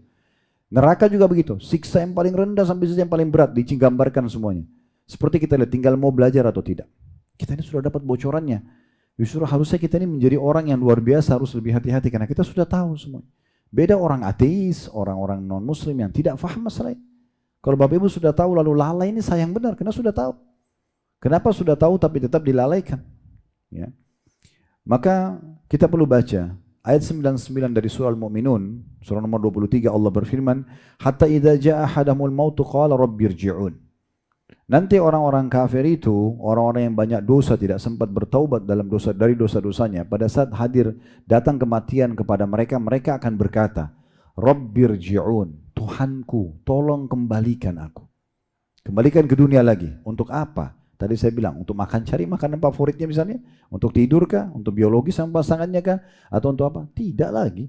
Neraka juga begitu, siksa yang paling rendah sampai siksa yang paling berat digambarkan semuanya. Seperti kita lihat, tinggal mau belajar atau tidak. Kita ini sudah dapat bocorannya. Justru harusnya kita ini menjadi orang yang luar biasa, harus lebih hati-hati karena kita sudah tahu semuanya. Beda orang ateis, orang-orang non-muslim yang tidak faham masalah ini. Kalau Bapak Ibu sudah tahu lalu lalai, ini sayang benar karena sudah tahu. Kenapa sudah tahu tapi tetap dilalaikan? Ya. Maka kita perlu baca ayat 99 dari surah Al-Mu'minun, surah nomor 23, Allah berfirman, "Hatta idza jaa ahadamul mautu qala rabbirji'un." Nanti orang-orang kafir itu, orang-orang yang banyak dosa, tidak sempat bertaubat dari dosa-dosanya, pada saat hadir datang kematian kepada mereka, mereka akan berkata, "Rabbirji'un." Tuhanku, tolong kembalikan aku. Kembalikan ke dunia lagi. Untuk apa? Tadi saya bilang, untuk makan, cari makanan favoritnya misalnya, untuk tidur kah, untuk biologi sama pasangannya kah, atau untuk apa? Tidak lagi.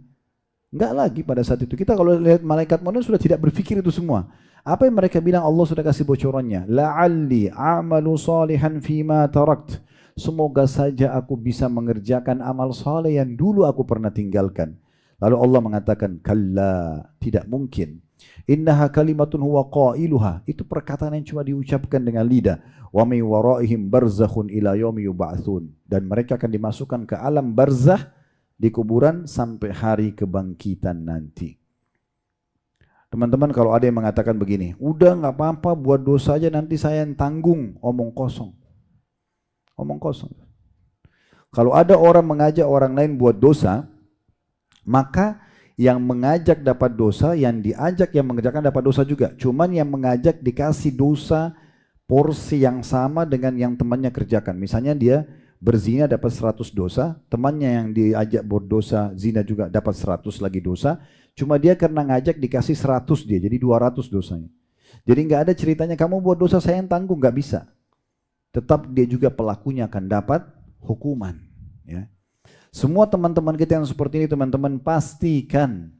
Enggak lagi pada saat itu. Kita kalau lihat malaikat manusia sudah tidak berpikir itu semua. Apa yang mereka bilang, Allah sudah kasih bocorannya. La'alli a'malu salihan fima tarakt. Semoga saja aku bisa mengerjakan amal saleh yang dulu aku pernah tinggalkan. Lalu Allah mengatakan, kalla, tidak mungkin. Innaha kalimatun huwa qailuha. Itu perkataan yang cuma diucapkan dengan lidah. Wa min waraihim barzakhun ila yaumi yub'atsun. Dan mereka akan dimasukkan ke alam barzakh di kuburan sampai hari kebangkitan nanti. Teman-teman, kalau ada yang mengatakan begini, udah nggak apa-apa, buat dosa aja nanti saya yang tanggung, omong kosong. Omong kosong. Kalau ada orang mengajak orang lain buat dosa, maka yang mengajak dapat dosa, yang diajak yang mengerjakan dapat dosa juga. Cuman yang mengajak dikasih dosa porsi yang sama dengan yang temannya kerjakan. Misalnya dia berzina dapat 100 dosa, temannya yang diajak berdosa zina juga dapat 100 lagi dosa, cuma dia karena ngajak dikasih 100 dia, jadi 200 dosanya. Jadi nggak ada ceritanya kamu buat dosa saya yang tanggung, nggak bisa. Tetap dia juga pelakunya akan dapat hukuman. Ya. Semua teman-teman kita yang seperti ini teman-teman pastikan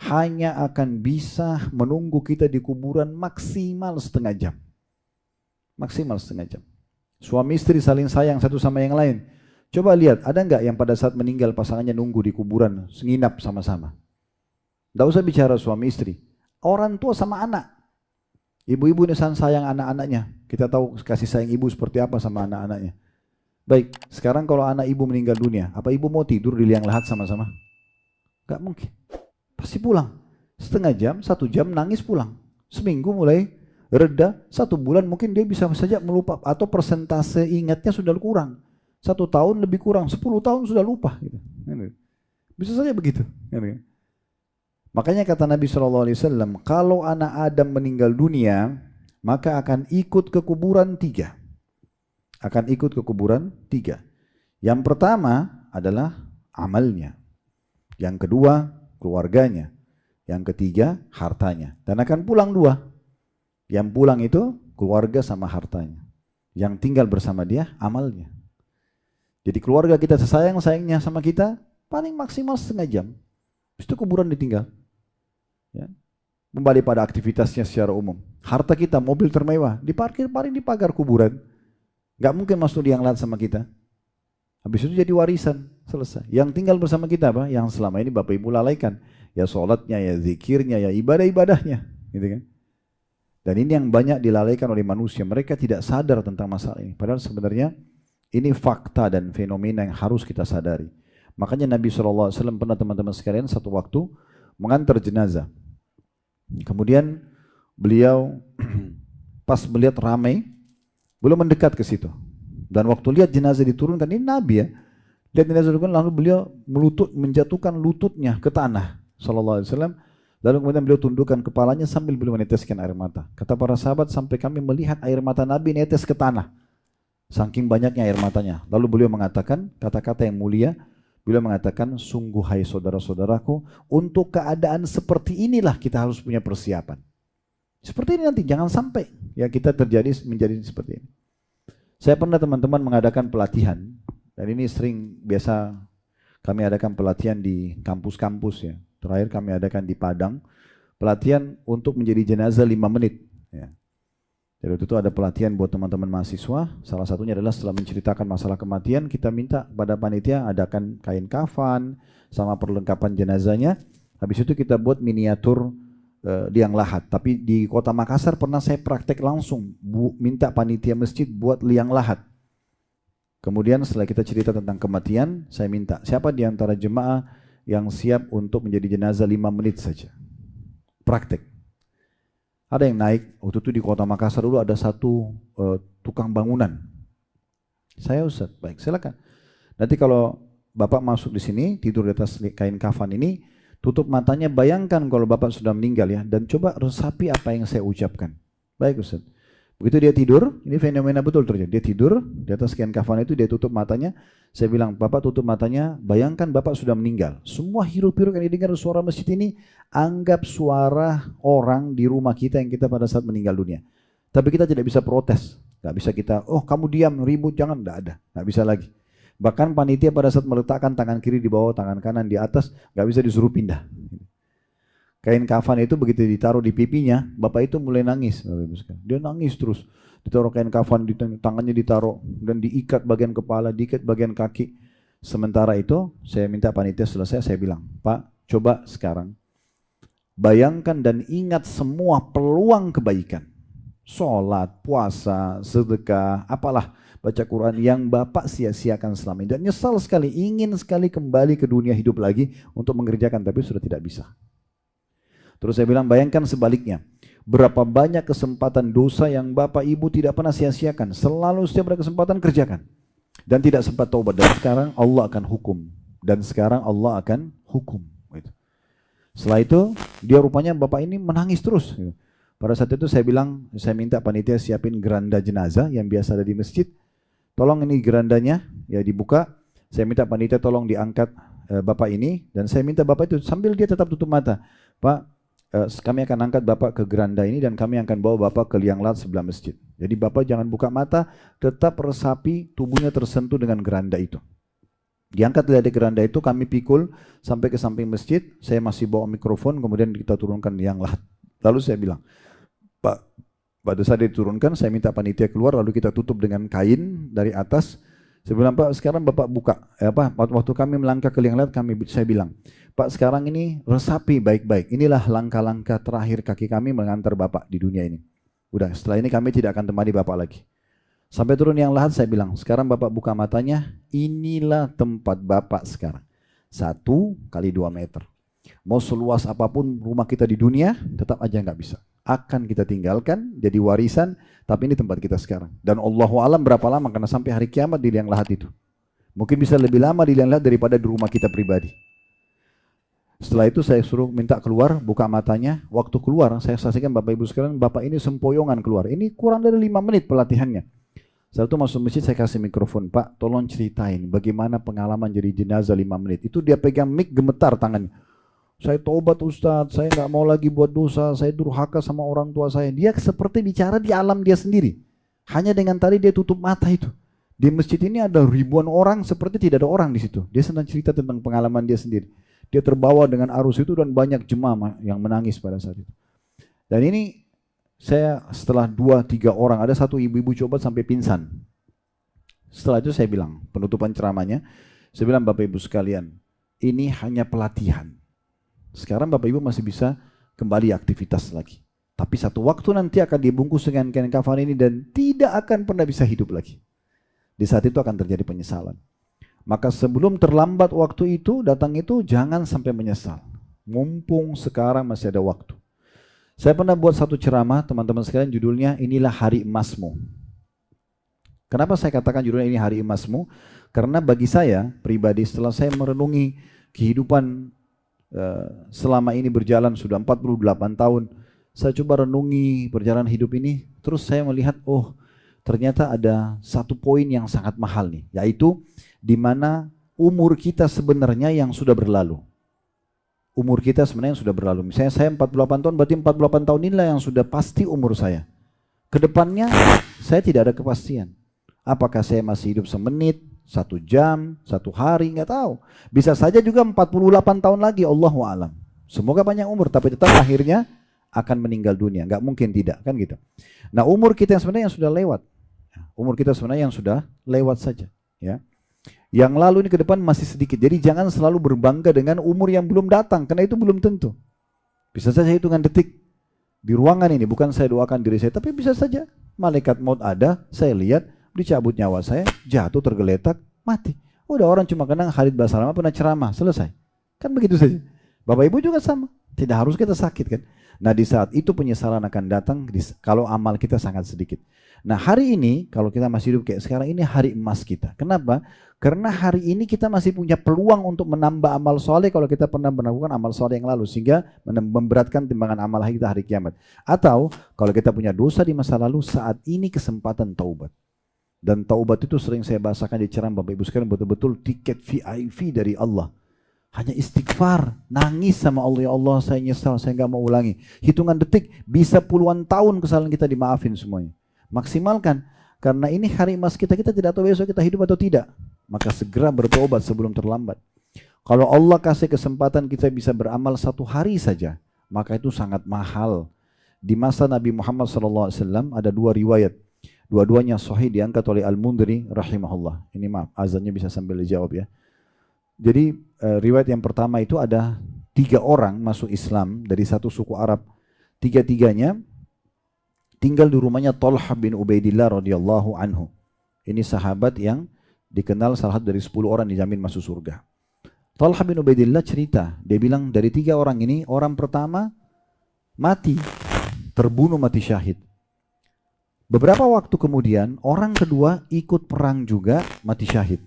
hanya akan bisa menunggu kita di kuburan maksimal setengah jam. Maksimal setengah jam. Suami istri saling sayang satu sama yang lain. Coba lihat, ada nggak yang pada saat meninggal pasangannya nunggu di kuburan, nginap sama-sama? Nggak usah bicara suami istri. Orang tua sama anak. Ibu-ibu ini sayang anak-anaknya. Kita tahu kasih sayang ibu seperti apa sama anak-anaknya. Baik, sekarang kalau anak ibu meninggal dunia, apa ibu mau tidur di liang lahat sama-sama? Gak mungkin. Pasti pulang. Setengah jam, 1 jam nangis pulang. Seminggu mulai reda, 1 bulan mungkin dia bisa saja melupa. Atau persentase ingatnya sudah kurang. 1 tahun lebih kurang, 10 tahun sudah lupa. Bisa saja begitu. Makanya kata Nabi SAW, kalau anak Adam meninggal dunia, maka akan ikut ke kuburan 3. Akan ikut ke kuburan 3. Yang pertama adalah amalnya. Yang kedua keluarganya. Yang ketiga hartanya. Dan akan pulang 2. Yang pulang itu keluarga sama hartanya. Yang tinggal bersama dia amalnya. Jadi keluarga kita sesayang-sayangnya sama kita paling maksimal setengah jam. Itu kuburan ditinggal. Ya. Kembali pada aktivitasnya secara umum. Harta kita, mobil termewah, diparkir paling di pagar kuburan. Gak mungkin masuk liang lahat sama kita. Habis itu jadi warisan, selesai. Yang tinggal bersama kita apa? Yang selama ini Bapak Ibu lalaikan. Ya sholatnya, ya zikirnya, ya ibadah-ibadahnya. Gitu kan? Dan ini yang banyak dilalaikan oleh manusia. Mereka tidak sadar tentang masalah ini. Padahal sebenarnya ini fakta dan fenomena yang harus kita sadari. Makanya Nabi SAW pernah teman-teman sekalian satu waktu mengantar jenazah. Kemudian beliau pas melihat ramai, belum mendekat ke situ. Dan waktu lihat jenazah diturunkan, ini Nabi ya. Lihat jenazah diturunkan, lalu beliau menjatuhkan lututnya ke tanah. Sallallahu alaihi wasallam. Lalu kemudian beliau tundukkan kepalanya sambil beliau meneteskan air mata. Kata para sahabat, sampai kami melihat air mata Nabi netes ke tanah. Saking banyaknya air matanya. Lalu beliau mengatakan, kata-kata yang mulia, beliau mengatakan, sungguh hai saudara-saudaraku, untuk keadaan seperti inilah kita harus punya persiapan. Seperti ini nanti, jangan sampai ya kita menjadi seperti ini. Saya pernah teman-teman mengadakan pelatihan, dan ini sering biasa kami adakan pelatihan di kampus-kampus ya. Terakhir kami adakan di Padang, pelatihan untuk menjadi jenazah 5 menit. Ya. Jadi waktu itu ada pelatihan buat teman-teman mahasiswa, salah satunya adalah setelah menceritakan masalah kematian, kita minta pada panitia adakan kain kafan, sama perlengkapan jenazahnya, habis itu kita buat miniatur liang lahat. Tapi di kota Makassar pernah saya praktek langsung, minta panitia masjid buat liang lahat. Kemudian setelah kita cerita tentang kematian, saya minta siapa di antara jemaah yang siap untuk menjadi jenazah 5 menit saja. Praktek. Ada yang naik, waktu itu di kota Makassar dulu ada satu tukang bangunan. Saya Ustaz, baik silakan. Nanti kalau Bapak masuk di sini, tidur di atas kain kafan ini, tutup matanya, bayangkan kalau Bapak sudah meninggal ya, dan coba resapi apa yang saya ucapkan. Baik Ustaz. Begitu dia tidur, ini fenomena betul terjadi. Dia tidur, di atas kain kafan itu dia tutup matanya. Saya bilang, Bapak tutup matanya, bayangkan Bapak sudah meninggal. Semua hiruk-pikuk yang didengar suara masjid ini, anggap suara orang di rumah kita yang kita pada saat meninggal dunia. Tapi kita tidak bisa protes. Gak bisa kita, oh kamu diam, ribut, jangan, gak ada. Gak bisa lagi. Bahkan panitia pada saat meletakkan tangan kiri di bawah, tangan kanan di atas, gak bisa disuruh pindah. Kain kafan itu begitu ditaruh di pipinya, Bapak itu mulai nangis. Dia nangis terus. Ditaruh kain kafan, tangannya ditaruh, dan diikat bagian kepala, diikat bagian kaki. Sementara itu, saya minta panitia selesai, saya bilang, Pak, coba sekarang, bayangkan dan ingat semua peluang kebaikan. Sholat, puasa, sedekah, apalah, baca Quran yang Bapak sia-siakan selama ini. Dan nyesal sekali, ingin sekali kembali ke dunia hidup lagi untuk mengerjakan, tapi sudah tidak bisa. Terus saya bilang, bayangkan sebaliknya. Berapa banyak kesempatan dosa yang Bapak Ibu tidak pernah sia-siakan. Selalu setiap ada kesempatan kerjakan. Dan tidak sempat taubat. Dan sekarang Allah akan hukum. Dan sekarang Allah akan hukum. Setelah itu, dia rupanya Bapak ini menangis terus. Pada saat itu saya bilang, saya minta panitia siapin geranda jenazah yang biasa ada di masjid. Tolong ini gerandanya, ya dibuka. Saya minta panitia tolong diangkat bapak ini, dan saya minta bapak itu sambil dia tetap tutup mata, Pak, kami akan angkat bapak ke geranda ini dan kami akan bawa bapak ke liang lahat sebelah masjid. Jadi bapak jangan buka mata, tetap resapi tubuhnya tersentuh dengan geranda itu. Diangkat dari geranda itu, kami pikul sampai ke samping masjid. Saya masih bawa mikrofon, kemudian kita turunkan liang lahat. Lalu saya bilang, Pak, pada saat diturunkan saya minta panitia keluar, lalu kita tutup dengan kain dari atas. Saya bilang, Pak, sekarang Bapak buka. Waktu kami melangkah ke liang lahat, saya bilang, Pak, sekarang ini resapi baik-baik. Inilah langkah-langkah terakhir kaki kami mengantar Bapak di dunia ini. Udah, setelah ini kami tidak akan temani Bapak lagi. Sampai turun liang lahat, saya bilang, sekarang Bapak buka matanya, inilah tempat Bapak sekarang. 1 kali 2 meter. Mau seluas apapun rumah kita di dunia, tetap aja nggak bisa. Akan kita tinggalkan, jadi warisan, tapi ini tempat kita sekarang. Dan Allahu alam berapa lama, karena sampai hari kiamat di liang lahat itu. Mungkin bisa lebih lama di liang lahat daripada di rumah kita pribadi. Setelah itu saya suruh minta keluar, buka matanya. Waktu keluar, saya saksikan Bapak Ibu sekalian, Bapak ini sempoyongan keluar. Ini kurang dari 5 menit pelatihannya. Setelah itu masuk masjid, saya kasih mikrofon, Pak, tolong ceritain bagaimana pengalaman jadi jenazah 5 menit. Itu dia pegang mic, gemetar tangannya. Saya tobat Ustadz, saya nggak mau lagi buat dosa, saya durhaka sama orang tua saya. Dia seperti bicara di alam dia sendiri. Hanya dengan tadi dia tutup mata itu. Di masjid ini ada ribuan orang, seperti tidak ada orang di situ. Dia sedang cerita tentang pengalaman dia sendiri. Dia terbawa dengan arus itu dan banyak jemaah yang menangis pada saat itu. Dan ini saya setelah 2-3 orang, ada satu ibu-ibu coba sampai pingsan. Setelah itu saya bilang, penutupan ceramahnya, saya bilang, Bapak Ibu sekalian, ini hanya pelatihan. Sekarang Bapak Ibu masih bisa kembali aktivitas lagi. Tapi satu waktu nanti akan dibungkus dengan kain kafan ini dan tidak akan pernah bisa hidup lagi. Di saat itu akan terjadi penyesalan. Maka sebelum terlambat waktu itu, datang itu jangan sampai menyesal. Mumpung sekarang masih ada waktu. Saya pernah buat satu ceramah, teman-teman sekalian, judulnya inilah hari emasmu. Kenapa saya katakan judulnya ini hari emasmu? Karena bagi saya pribadi, setelah saya merenungi kehidupan selama ini berjalan sudah 48 tahun, saya coba renungi perjalanan hidup ini, terus saya melihat, oh ternyata ada satu poin yang sangat mahal nih, yaitu di mana umur kita sebenarnya yang sudah berlalu. Umur kita sebenarnya yang sudah berlalu. Misalnya saya 48 tahun, berarti 48 tahun inilah yang sudah pasti umur saya. Kedepannya saya tidak ada kepastian. Apakah saya masih hidup semenit, 1 jam, 1 hari, nggak tahu. Bisa saja juga 48 tahun lagi, Allahu a'lam. Semoga panjang umur, tapi tetap akhirnya akan meninggal dunia. Nggak mungkin tidak, kan gitu. Nah, umur kita yang sebenarnya yang sudah lewat. Umur kita sebenarnya yang sudah lewat saja. Ya. Yang lalu ini ke depan masih sedikit. Jadi jangan selalu berbangga dengan umur yang belum datang, karena itu belum tentu. Bisa saja hitungan detik di ruangan ini, bukan saya doakan diri saya, tapi bisa saja malaikat maut ada, saya lihat, dicabut nyawa saya, jatuh tergeletak, mati. Udah, orang cuma kenang Khalid Basalamah pernah ceramah, selesai. Kan begitu saja. Bapak Ibu juga sama, tidak harus kita sakit kan. Nah, di saat itu penyesalan akan datang kalau amal kita sangat sedikit. Nah, hari ini kalau kita masih hidup kayak sekarang, ini hari emas kita. Kenapa? Karena hari ini kita masih punya peluang untuk menambah amal soleh kalau kita pernah melakukan amal soleh yang lalu, sehingga memberatkan timbangan amal kita hari kiamat. Atau kalau kita punya dosa di masa lalu, saat ini kesempatan taubat. Dan taubat itu sering saya bahasakan di ceramah Bapak Ibu sekalian, betul-betul tiket VIP dari Allah. Hanya istighfar, nangis sama Allah, ya Allah saya nyesal, saya nggak mau ulangi. Hitungan detik, bisa puluhan tahun kesalahan kita dimaafin semuanya. Maksimalkan, karena ini hari emas kita, kita tidak tahu besok kita hidup atau tidak. Maka segera bertobat sebelum terlambat. Kalau Allah kasih kesempatan kita bisa beramal 1 hari saja, maka itu sangat mahal. Di masa Nabi Muhammad SAW ada 2 riwayat. Dua-duanya sahih, diangkat oleh Al-Mundhiri rahimahullah. Ini maaf, azannya bisa sambil dijawab ya. Jadi riwayat yang pertama itu ada 3 orang masuk Islam dari satu suku Arab. 3-tiganya tinggal di rumahnya Talha bin Ubaidillah radhiyallahu anhu. Ini sahabat yang dikenal salah satu dari 10 orang dijamin masuk surga. Talha bin Ubaidillah cerita, dia bilang dari 3 orang ini, orang pertama mati, terbunuh mati syahid. Beberapa waktu kemudian orang kedua ikut perang juga mati syahid.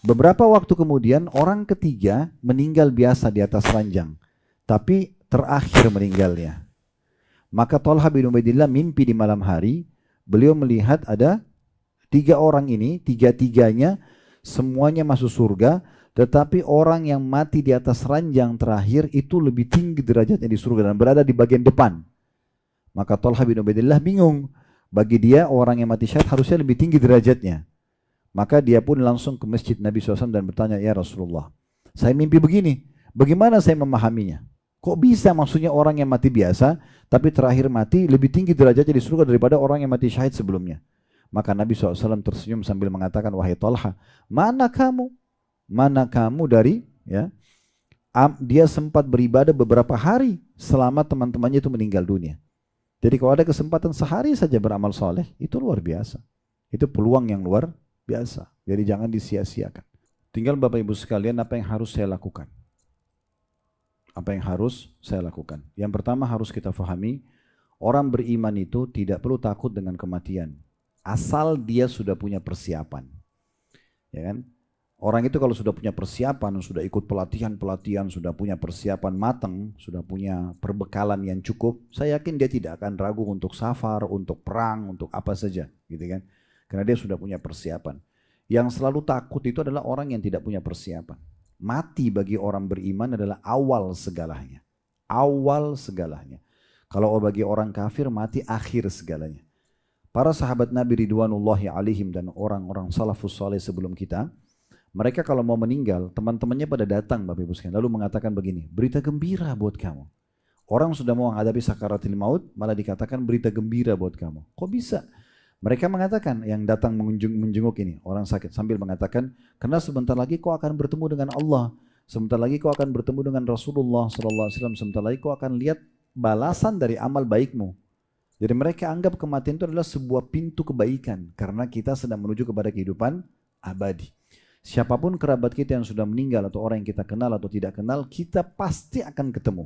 Beberapa waktu kemudian orang ketiga meninggal biasa di atas ranjang, tapi terakhir meninggalnya. Maka Talha bin Ubaidillah mimpi di malam hari, beliau melihat ada 3 orang ini, tiga-tiganya semuanya masuk surga, tetapi orang yang mati di atas ranjang terakhir itu lebih tinggi derajatnya di surga dan berada di bagian depan. Maka Talha bin Ubaidillah bingung. Bagi dia orang yang mati syahid harusnya lebih tinggi derajatnya. Maka dia pun langsung ke masjid Nabi SAW dan bertanya, ya Rasulullah, saya mimpi begini, bagaimana saya memahaminya? Kok bisa maksudnya orang yang mati biasa, tapi terakhir mati lebih tinggi derajatnya di surga daripada orang yang mati syahid sebelumnya? Maka Nabi SAW tersenyum sambil mengatakan, wahai Talha, mana kamu? Mana kamu dari, ya, dia sempat beribadah beberapa hari selama teman-temannya itu meninggal dunia. Jadi kalau ada kesempatan sehari saja beramal soleh, itu luar biasa. Itu peluang yang luar biasa. Jadi jangan disia-siakan. Tinggal Bapak Ibu sekalian, apa yang harus saya lakukan? Apa yang harus saya lakukan? Yang pertama harus kita fahami, orang beriman itu tidak perlu takut dengan kematian. Asal dia sudah punya persiapan. Ya kan? Orang itu kalau sudah punya persiapan, sudah ikut pelatihan-pelatihan, sudah punya persiapan matang, sudah punya perbekalan yang cukup, saya yakin dia tidak akan ragu untuk safar, untuk perang, untuk apa saja, gitu kan? Karena dia sudah punya persiapan. Yang selalu takut itu adalah orang yang tidak punya persiapan. Mati bagi orang beriman adalah awal segalanya. Awal segalanya. Kalau bagi orang kafir, mati akhir segalanya. Para sahabat Nabi Ridwanullahi alaihim dan orang-orang salafus saleh sebelum kita, mereka kalau mau meninggal, teman-temannya pada datang Bapak Ibu sekalian, lalu mengatakan begini, berita gembira buat kamu. Orang sudah mau menghadapi sakaratil maut, malah dikatakan berita gembira buat kamu. Kok bisa? Mereka mengatakan, yang datang menjenguk ini, orang sakit, sambil mengatakan, karena sebentar lagi kau akan bertemu dengan Allah, sebentar lagi kau akan bertemu dengan Rasulullah SAW, sebentar lagi kau akan lihat balasan dari amal baikmu. Jadi mereka anggap kematian itu adalah sebuah pintu kebaikan, karena kita sedang menuju kepada kehidupan abadi. Siapapun kerabat kita yang sudah meninggal atau orang yang kita kenal atau tidak kenal, kita pasti akan ketemu.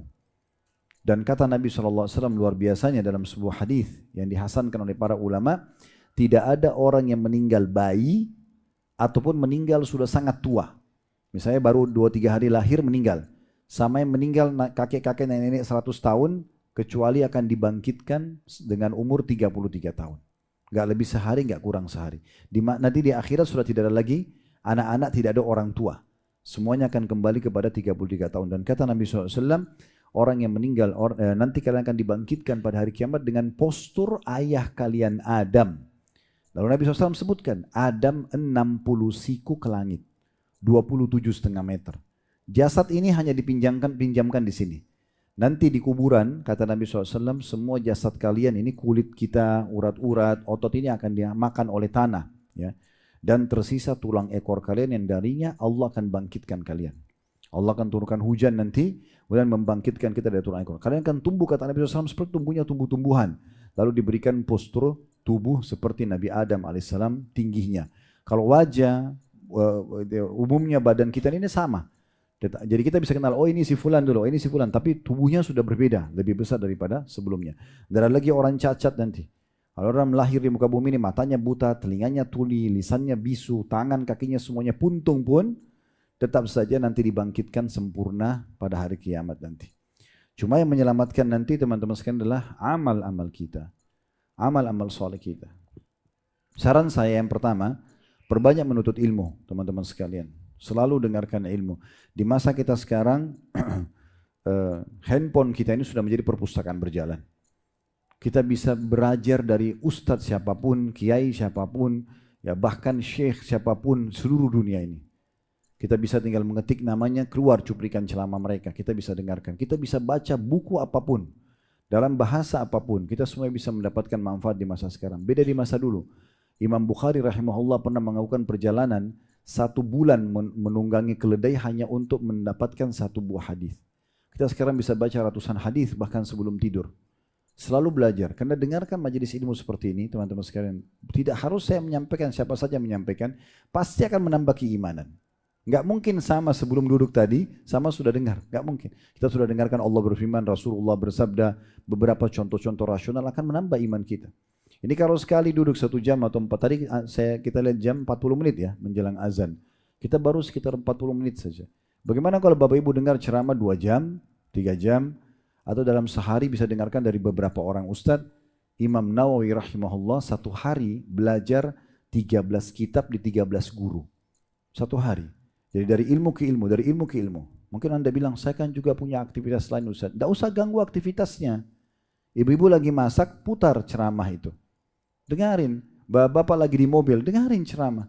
Dan kata Nabi SAW luar biasanya dalam sebuah hadis yang dihasankan oleh para ulama, tidak ada orang yang meninggal bayi ataupun meninggal sudah sangat tua. Misalnya baru 2-3 hari lahir meninggal. Sama yang meninggal kakek-kakek nenek 100 tahun, kecuali akan dibangkitkan dengan umur 33 tahun. Gak lebih sehari, gak kurang sehari. Nanti di akhirat sudah tidak ada lagi anak-anak, tidak ada orang tua. Semuanya akan kembali kepada 33 tahun. Dan kata Nabi SAW, orang yang meninggal, nanti kalian akan dibangkitkan pada hari kiamat dengan postur ayah kalian Adam. Lalu Nabi SAW sebutkan, Adam 60 siku ke langit, 27,5 meter. Jasad ini hanya pinjamkan di sini. Nanti di kuburan, kata Nabi SAW, semua jasad kalian ini, kulit kita, urat-urat, otot ini akan dimakan oleh tanah. Ya. Dan tersisa tulang ekor kalian yang darinya Allah akan bangkitkan kalian. Allah akan turunkan hujan nanti, kemudian membangkitkan kita dari tulang ekor. Kalian akan tumbuh, kata Nabi SAW, seperti tumbuhnya tumbuh-tumbuhan. Lalu diberikan postur tubuh seperti Nabi Adam alaihissalam tingginya. Kalau wajah, umumnya badan kita ini sama. Jadi kita bisa kenal, oh ini si fulan dulu, oh ini si fulan. Tapi tubuhnya sudah berbeda, lebih besar daripada sebelumnya. Dan ada lagi orang cacat nanti. Kalau orang lahir di muka bumi ini, matanya buta, telinganya tuli, lisannya bisu, tangan kakinya semuanya puntung pun, tetap saja nanti dibangkitkan sempurna pada hari kiamat nanti. Cuma yang menyelamatkan nanti teman-teman sekalian adalah amal-amal kita. Amal-amal soleh kita. Saran saya yang pertama, perbanyak menuntut ilmu teman-teman sekalian. Selalu dengarkan ilmu. Di masa kita sekarang, handphone kita ini sudah menjadi perpustakaan berjalan. Kita bisa belajar dari ustadz siapapun, kiai siapapun, ya bahkan syekh siapapun seluruh dunia ini. Kita bisa tinggal mengetik namanya, keluar cuplikan ceramah mereka, kita bisa dengarkan. Kita bisa baca buku apapun, dalam bahasa apapun, kita semua bisa mendapatkan manfaat di masa sekarang. Beda di masa dulu. Imam Bukhari rahimahullah pernah melakukan perjalanan 1 bulan menunggangi keledai hanya untuk mendapatkan 1 buah hadis. Kita sekarang bisa baca ratusan hadis bahkan sebelum tidur. Selalu belajar, karena dengarkan majelis ilmu seperti ini teman-teman sekalian. Tidak harus saya menyampaikan, siapa saja menyampaikan, pasti akan menambah keimanan. Enggak mungkin sama sebelum duduk tadi, sama sudah dengar, enggak mungkin. Kita sudah dengarkan Allah berfirman, Rasulullah bersabda, beberapa contoh-contoh rasional akan menambah iman kita. Ini kalau sekali duduk 1 jam atau 4, tadi kita lihat jam 40 menit ya, menjelang azan. Kita baru sekitar 40 menit saja. Bagaimana kalau Bapak Ibu dengar ceramah 2 jam, 3 jam, atau dalam sehari bisa dengarkan dari beberapa orang ustadz. Imam Nawawi rahimahullah 1 hari belajar 13 kitab di 13 guru. Satu hari. Jadi dari ilmu ke ilmu, dari ilmu ke ilmu. Mungkin Anda bilang, saya kan juga punya aktivitas lain Ustaz. Tidak usah ganggu aktivitasnya. Ibu-ibu lagi masak, putar ceramah itu. Dengarin. Bapak lagi di mobil, dengarin ceramah.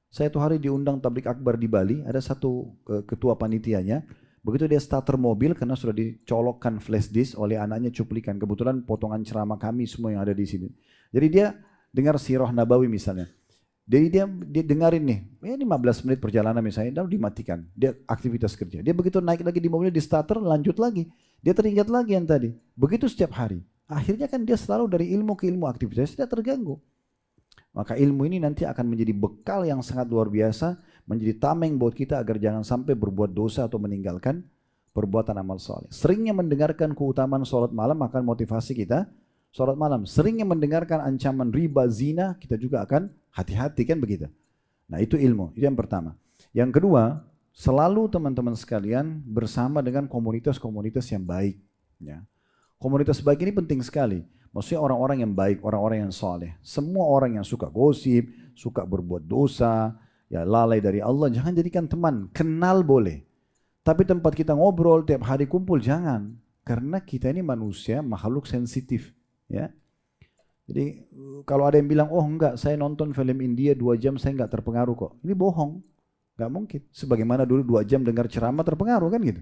Saya tuh hari diundang tablik akbar di Bali, ada satu ketua panitianya. Begitu dia starter mobil, karena sudah dicolokkan flash disk oleh anaknya cuplikan. Kebetulan potongan ceramah kami semua yang ada di sini. Jadi dia dengar Sirah Nabawi misalnya. Jadi dia dengarin nih, ya 15 menit perjalanan misalnya, dan dimatikan. Dia aktivitas kerja. Dia begitu naik lagi di mobil, di starter, lanjut lagi. Dia teringat lagi yang tadi. Begitu setiap hari. Akhirnya kan dia selalu dari ilmu ke ilmu, aktivitas tidak terganggu. Maka ilmu ini nanti akan menjadi bekal yang sangat luar biasa, menjadi tameng buat kita agar jangan sampai berbuat dosa atau meninggalkan perbuatan amal soleh. Seringnya mendengarkan keutamaan sholat malam akan motivasi kita sholat malam. Seringnya mendengarkan ancaman riba, zina, kita juga akan hati-hati, kan begitu. Nah itu ilmu, itu yang pertama. Yang kedua, selalu teman-teman sekalian bersama dengan komunitas-komunitas yang baik. Ya. Komunitas baik ini penting sekali. Maksudnya orang-orang yang baik, orang-orang yang soleh. Semua orang yang suka gosip, suka berbuat dosa, ya lalai dari Allah, jangan jadikan teman. Kenal boleh. Tapi tempat kita ngobrol, tiap hari kumpul, jangan. Karena kita ini manusia, makhluk sensitif. Ya. Jadi kalau ada yang bilang, oh enggak, saya nonton film India 2 jam, saya enggak terpengaruh kok. Ini bohong. Enggak mungkin. Sebagaimana dulu 2 jam dengar ceramah terpengaruh kan gitu.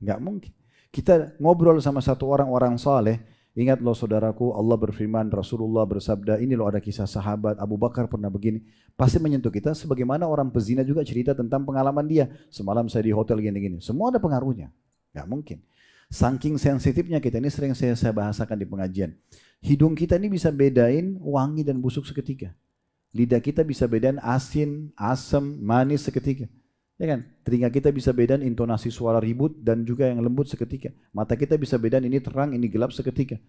Enggak mungkin. Kita ngobrol sama satu orang soleh. Ingat loh saudaraku, Allah berfirman, Rasulullah bersabda, ini loh ada kisah sahabat, Abu Bakar pernah begini. Pasti menyentuh kita, sebagaimana orang pezina juga cerita tentang pengalaman dia. Semalam saya di hotel gini-gini. Semua ada pengaruhnya. Gak mungkin. Saking sensitifnya kita, ini sering saya bahasakan di pengajian. Hidung kita ini bisa bedain wangi dan busuk seketika. Lidah kita bisa bedain asin, asam, manis seketika. Ya kan? Telinga kita bisa bedain intonasi suara ribut dan juga yang lembut seketika. Mata kita bisa bedain ini terang, ini gelap seketika.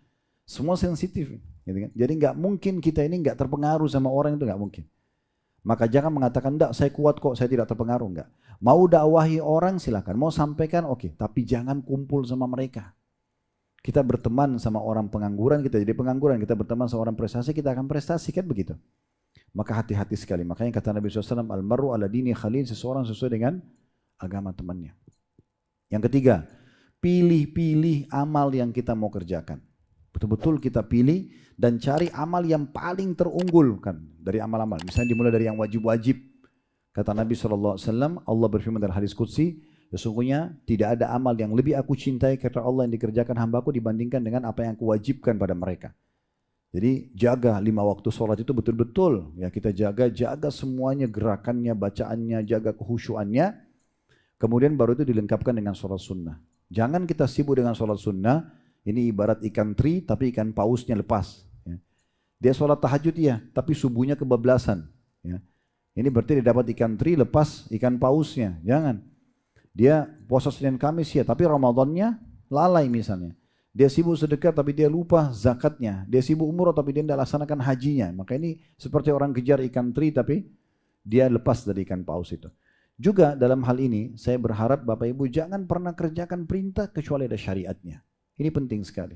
Semua sensitif. Gitu kan? Jadi nggak mungkin kita ini nggak terpengaruh sama orang, itu nggak mungkin. Maka jangan mengatakan, enggak saya kuat kok, saya tidak terpengaruh. Enggak. Mau dakwahi orang silakan, mau sampaikan oke, tapi jangan kumpul sama mereka. Kita berteman sama orang pengangguran, kita jadi pengangguran. Kita berteman sama orang prestasi, kita akan prestasi, kan begitu. Maka hati-hati sekali. Makanya kata Nabi SAW, Al-mar'u ala dini khalil, seseorang sesuai dengan agama temannya. Yang ketiga, pilih-pilih amal yang kita mau kerjakan. Betul-betul kita pilih dan cari amal yang paling terunggul kan dari amal-amal. Misalnya dimulai dari yang wajib-wajib. Kata Nabi SAW, Allah berfirman dalam hadis qudsi, sesungguhnya tidak ada amal yang lebih aku cintai kata Allah yang dikerjakan hambaku dibandingkan dengan apa yang aku wajibkan pada mereka. Jadi jaga 5 waktu sholat itu betul-betul ya, kita jaga semuanya, gerakannya, bacaannya, jaga kehusyuannya. Kemudian baru itu dilengkapkan dengan sholat sunnah. Jangan kita sibuk dengan sholat sunnah. Ini ibarat ikan teri tapi ikan pausnya lepas. Ya. Dia sholat tahajud ya, tapi subuhnya kebablasan. Ya. Ini berarti dia dapat ikan teri lepas ikan pausnya. Jangan. Dia puasa Senin Kamis ya, tapi Ramadannya lalai misalnya. Dia sibuk sedekah tapi dia lupa zakatnya. Dia sibuk umroh tapi dia tidak laksanakan hajinya. Maka ini seperti orang kejar ikan teri tapi dia lepas dari ikan paus itu. Juga dalam hal ini saya berharap Bapak Ibu jangan pernah kerjakan perintah kecuali ada syariatnya. Ini penting sekali.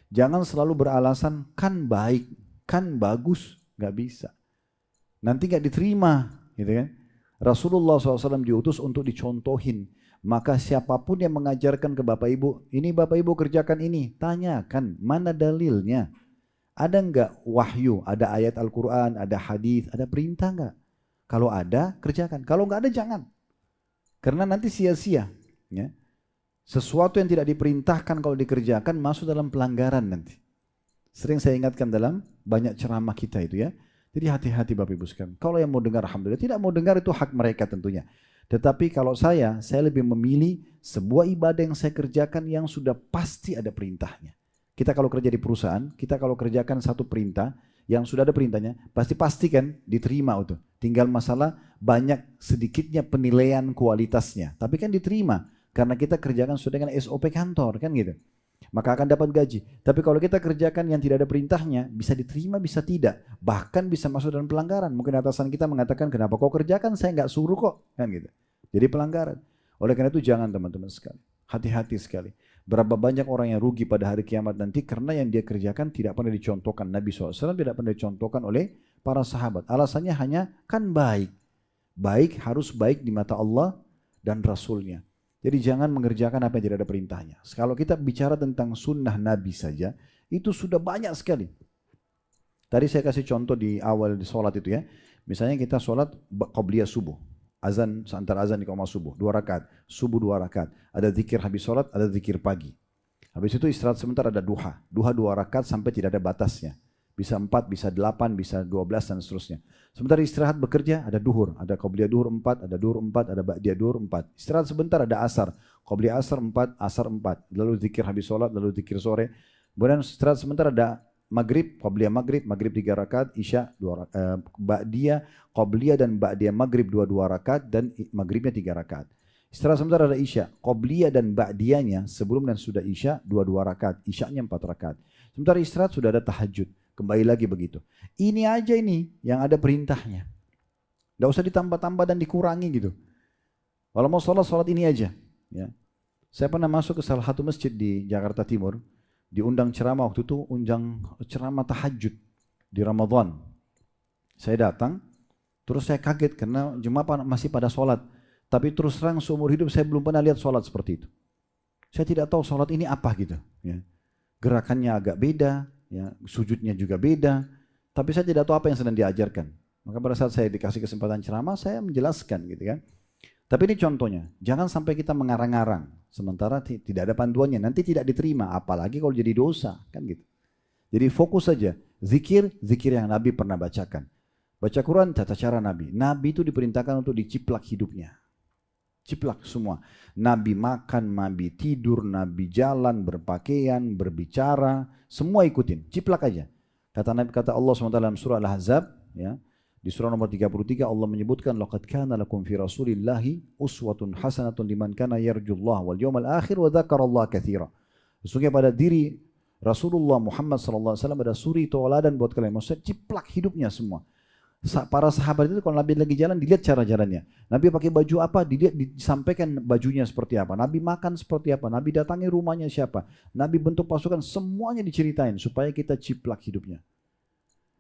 Jangan selalu beralasan kan baik, kan bagus, nggak bisa. Nanti nggak diterima, gitu kan? Rasulullah SAW diutus untuk dicontohin. Maka siapapun yang mengajarkan ke Bapak Ibu, ini Bapak Ibu kerjakan ini, tanyakan mana dalilnya. Ada enggak wahyu, ada ayat Al-Quran, ada hadis, ada perintah enggak? Kalau ada, kerjakan. Kalau enggak ada, jangan. Karena nanti sia-sia. Ya. Sesuatu yang tidak diperintahkan kalau dikerjakan masuk dalam pelanggaran nanti. Sering saya ingatkan dalam banyak ceramah kita itu ya. Jadi hati-hati Bapak Ibu sekalian. Kalau yang mau dengar alhamdulillah, tidak mau dengar itu hak mereka tentunya. Tetapi kalau saya lebih memilih sebuah ibadah yang saya kerjakan yang sudah pasti ada perintahnya. Kita kalau kerja di perusahaan, kita kalau kerjakan satu perintah yang sudah ada perintahnya, pasti kan diterima itu. Tinggal masalah banyak sedikitnya penilaian kualitasnya. Tapi kan diterima karena kita kerjakan sesuai dengan SOP kantor kan gitu. Maka akan dapat gaji. Tapi kalau kita kerjakan yang tidak ada perintahnya, bisa diterima, bisa tidak. Bahkan bisa masuk dalam pelanggaran. Mungkin atasan kita mengatakan, kenapa kau kerjakan, saya nggak suruh kok. Kan gitu. Jadi pelanggaran. Oleh karena itu jangan teman-teman sekali. Hati-hati sekali. Berapa banyak orang yang rugi pada hari kiamat nanti karena yang dia kerjakan tidak pernah dicontohkan. Nabi SAW tidak pernah dicontohkan oleh para sahabat. Alasannya hanya kan baik. Baik harus baik di mata Allah dan Rasulnya. Jadi jangan mengerjakan apa yang tidak ada perintahnya. Kalau kita bicara tentang sunnah Nabi saja, itu sudah banyak sekali. Tadi saya kasih contoh di awal di sholat itu ya. Misalnya kita sholat qabliyah subuh. Azan, antara azan di iqamah subuh, 2 rakaat. Subuh 2 rakaat. Ada zikir habis sholat, ada zikir pagi. Habis itu istirahat sebentar, ada duha. Duha 2 rakaat sampai tidak ada batasnya. Bisa 4, bisa 8, bisa 12 dan seterusnya. Sementara istirahat bekerja ada duhur, ada qabliyah duhur 4, ada duhur 4, ada ba'diyah duhur 4. Istirahat sebentar ada asar, qabliyah asar 4, asar 4. Lalu zikir habis sholat, lalu zikir sore. Kemudian istirahat sebentar ada maghrib, qabliyah maghrib, maghrib 3 rakaat, isya 2 rakaat, ba'diyah, qabliyah dan ba'diyah maghrib 2 rakaat dan maghribnya 3 rakaat. Istirahat sebentar ada isya, qabliyah dan ba'diyahnya sebelum dan sudah isya 2 rakaat, isyanya 4 rakaat. Sementara istirahat sudah ada tahajud. Kembali lagi begitu. Ini aja ini yang ada perintahnya. Tidak usah ditambah-tambah dan dikurangi gitu. Kalau mau sholat, sholat ini aja. Ya. Saya pernah masuk ke salah satu masjid di Jakarta Timur. Diundang ceramah waktu itu, undang ceramah tahajud di Ramadan. Saya datang, terus saya kaget karena jemaah masih pada sholat. Tapi terus terang seumur hidup saya belum pernah lihat sholat seperti itu. Saya tidak tahu sholat ini apa gitu. Ya. Gerakannya agak beda. Ya, sujudnya juga beda, tapi saya tidak tahu apa yang sedang diajarkan. Maka pada saat saya dikasih kesempatan ceramah, saya menjelaskan gitu kan. Tapi ini contohnya, jangan sampai kita mengarang-arang, sementara tidak ada panduannya, nanti tidak diterima, apalagi kalau jadi dosa, kan gitu. Jadi fokus saja, zikir yang Nabi pernah bacakan. Baca Quran, tata cara Nabi. Nabi itu diperintahkan untuk diciplak hidupnya. Ciplak semua. Nabi makan, Nabi tidur, Nabi jalan, berpakaian, berbicara, semua ikutin. Ciplak aja. Kata Allah SWT dalam surah Al-Ahzab, ya, di surah nomor 33 Allah menyebutkan laqad kana lakum fi rasulillahi uswatun hasanatun liman kana yarjullaha wal yawmal akhir wa dzakarallaha katsira. Sesungguhnya pada diri Rasulullah Muhammad SAW ada suri tauladan buat kalian. Maksudnya ciplak hidupnya semua. Para sahabat itu kalau Nabi lagi jalan dilihat cara jalannya. Nabi pakai baju apa, dilihat disampaikan bajunya seperti apa. Nabi makan seperti apa, Nabi datangi rumahnya siapa. Nabi bentuk pasukan, semuanya diceritain supaya kita ciplak hidupnya.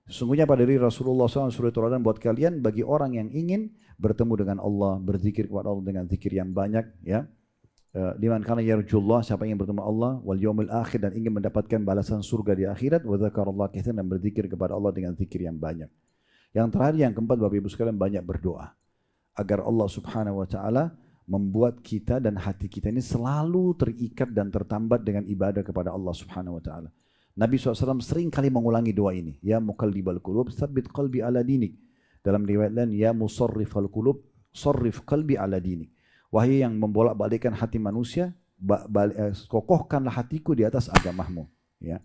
Sesungguhnya pada diri Rasulullah SAW suri tauladan buat kalian bagi orang yang ingin bertemu dengan Allah, berzikir kepada Allah dengan zikir yang banyak, ya. Liman kana yarjullah, siapa yang bertemu Allah, wal yaumil akhir, dan ingin mendapatkan balasan surga di akhirat, wa dzakarallaha katsiran, dan berzikir kepada Allah dengan zikir yang banyak. Yang terakhir, yang keempat, Bapak Ibu sekalian, banyak berdoa agar Allah Subhanahu wa taala membuat kita dan hati kita ini selalu terikat dan tertambat dengan ibadah kepada Allah Subhanahu wa taala. Nabi SAW sering kali mengulangi doa ini, ya muqallibal qulub tsabbit qalbi ala dinik. Dalam riwayat lain, ya musarrifal qulub sarrif qalbi ala dinik. Wahai yang membolak-balikkan hati manusia, kokohkanlah hatiku di atas agamamu, ya.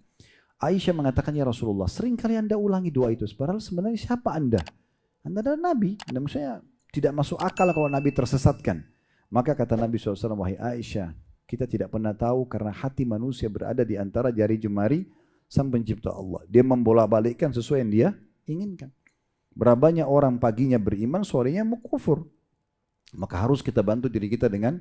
Aisyah mengatakan, ya Rasulullah, sering kali anda ulangi doa itu. Padahal sebenarnya siapa anda? Anda adalah Nabi. Dan maksudnya tidak masuk akal kalau Nabi tersesatkan. Maka kata Nabi SAW, wahai Aisyah, kita tidak pernah tahu karena hati manusia berada di antara jari jemari sang pencipta Allah. Dia membolak-balikkan sesuai yang dia inginkan. Berapa banyak orang paginya beriman, sorenya mau kufur. Maka harus kita bantu diri kita dengan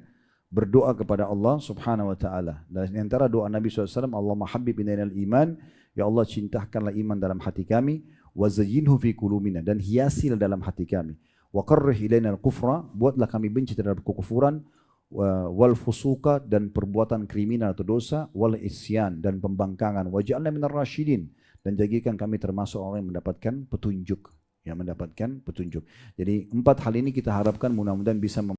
berdoa kepada Allah Subhanahu wa taala. Dan di antara doa Nabi SAW, Allahumma habbib ilainal iman, ya Allah cintakanlah iman dalam hati kami, wa zayyinhu fi qulubina, dan hiasilah dalam hati kami. Wa qarrih ilainal kufra, buatlah kami benci terhadap kekufuran, wal fusuqa, dan perbuatan kriminal atau dosa, wal isyan, dan pembangkangan, waj'alna minar rasyidin, dan jadikan kami termasuk orang yang mendapatkan petunjuk, yang mendapatkan petunjuk. Jadi 4 hal ini kita harapkan mudah-mudahan bisa